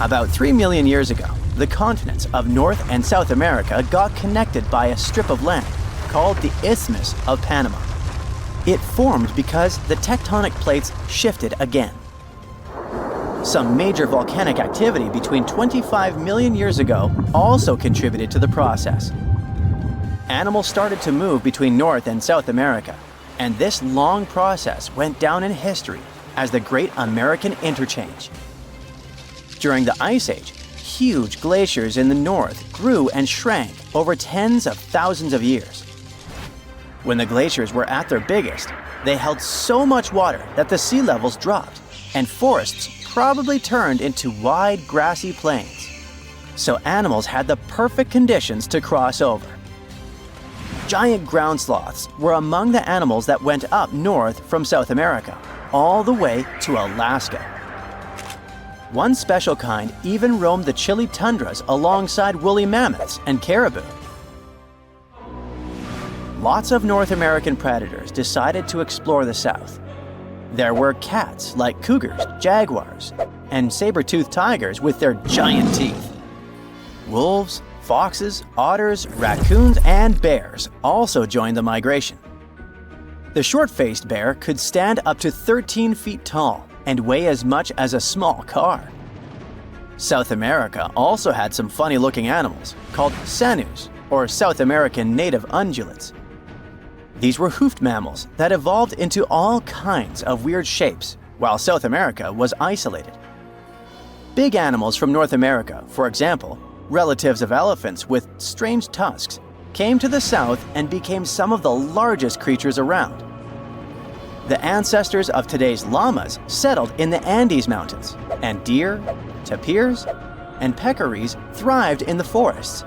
About 3 million years ago, the continents of North and South America got connected by a strip of land called the Isthmus of Panama. It formed because the tectonic plates shifted again. Some major volcanic activity between 25 million years ago also contributed to the process. Animals started to move between North and South America, and this long process went down in history as the Great American Interchange. During the Ice Age, huge glaciers in the north grew and shrank over tens of thousands of years. When the glaciers were at their biggest, they held so much water that the sea levels dropped, and forests probably turned into wide grassy plains. So animals had the perfect conditions to cross over. Giant ground sloths were among the animals that went up north from South America, all the way to Alaska. One special kind even roamed the chilly tundras alongside woolly mammoths and caribou. Lots of North American predators decided to explore the South. There were cats like cougars, jaguars, and saber-toothed tigers with their giant teeth. Wolves, foxes, otters, raccoons, and bears also joined the migration. The short-faced bear could stand up to 13 feet tall and weigh as much as a small car. South America also had some funny-looking animals called sanus, or South American native ungulates. These were hoofed mammals that evolved into all kinds of weird shapes while South America was isolated. Big animals from North America, for example, relatives of elephants with strange tusks, came to the south and became some of the largest creatures around. The ancestors of today's llamas settled in the Andes Mountains, and deer, tapirs, and peccaries thrived in the forests.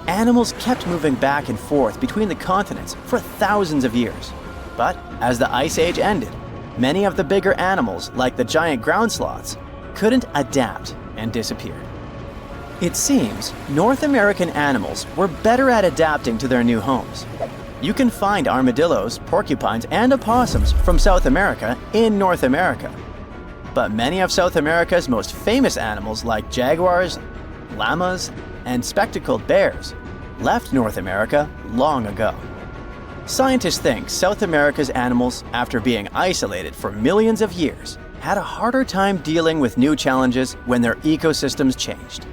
Animals kept moving back and forth between the continents for thousands of years. But as the Ice Age ended, many of the bigger animals, like the giant ground sloths, couldn't adapt and disappeared. It seems North American animals were better at adapting to their new homes. You can find armadillos, porcupines, and opossums from South America in North America. But many of South America's most famous animals like jaguars, llamas, and spectacled bears left North America long ago. Scientists think South America's animals, after being isolated for millions of years, had a harder time dealing with new challenges when their ecosystems changed.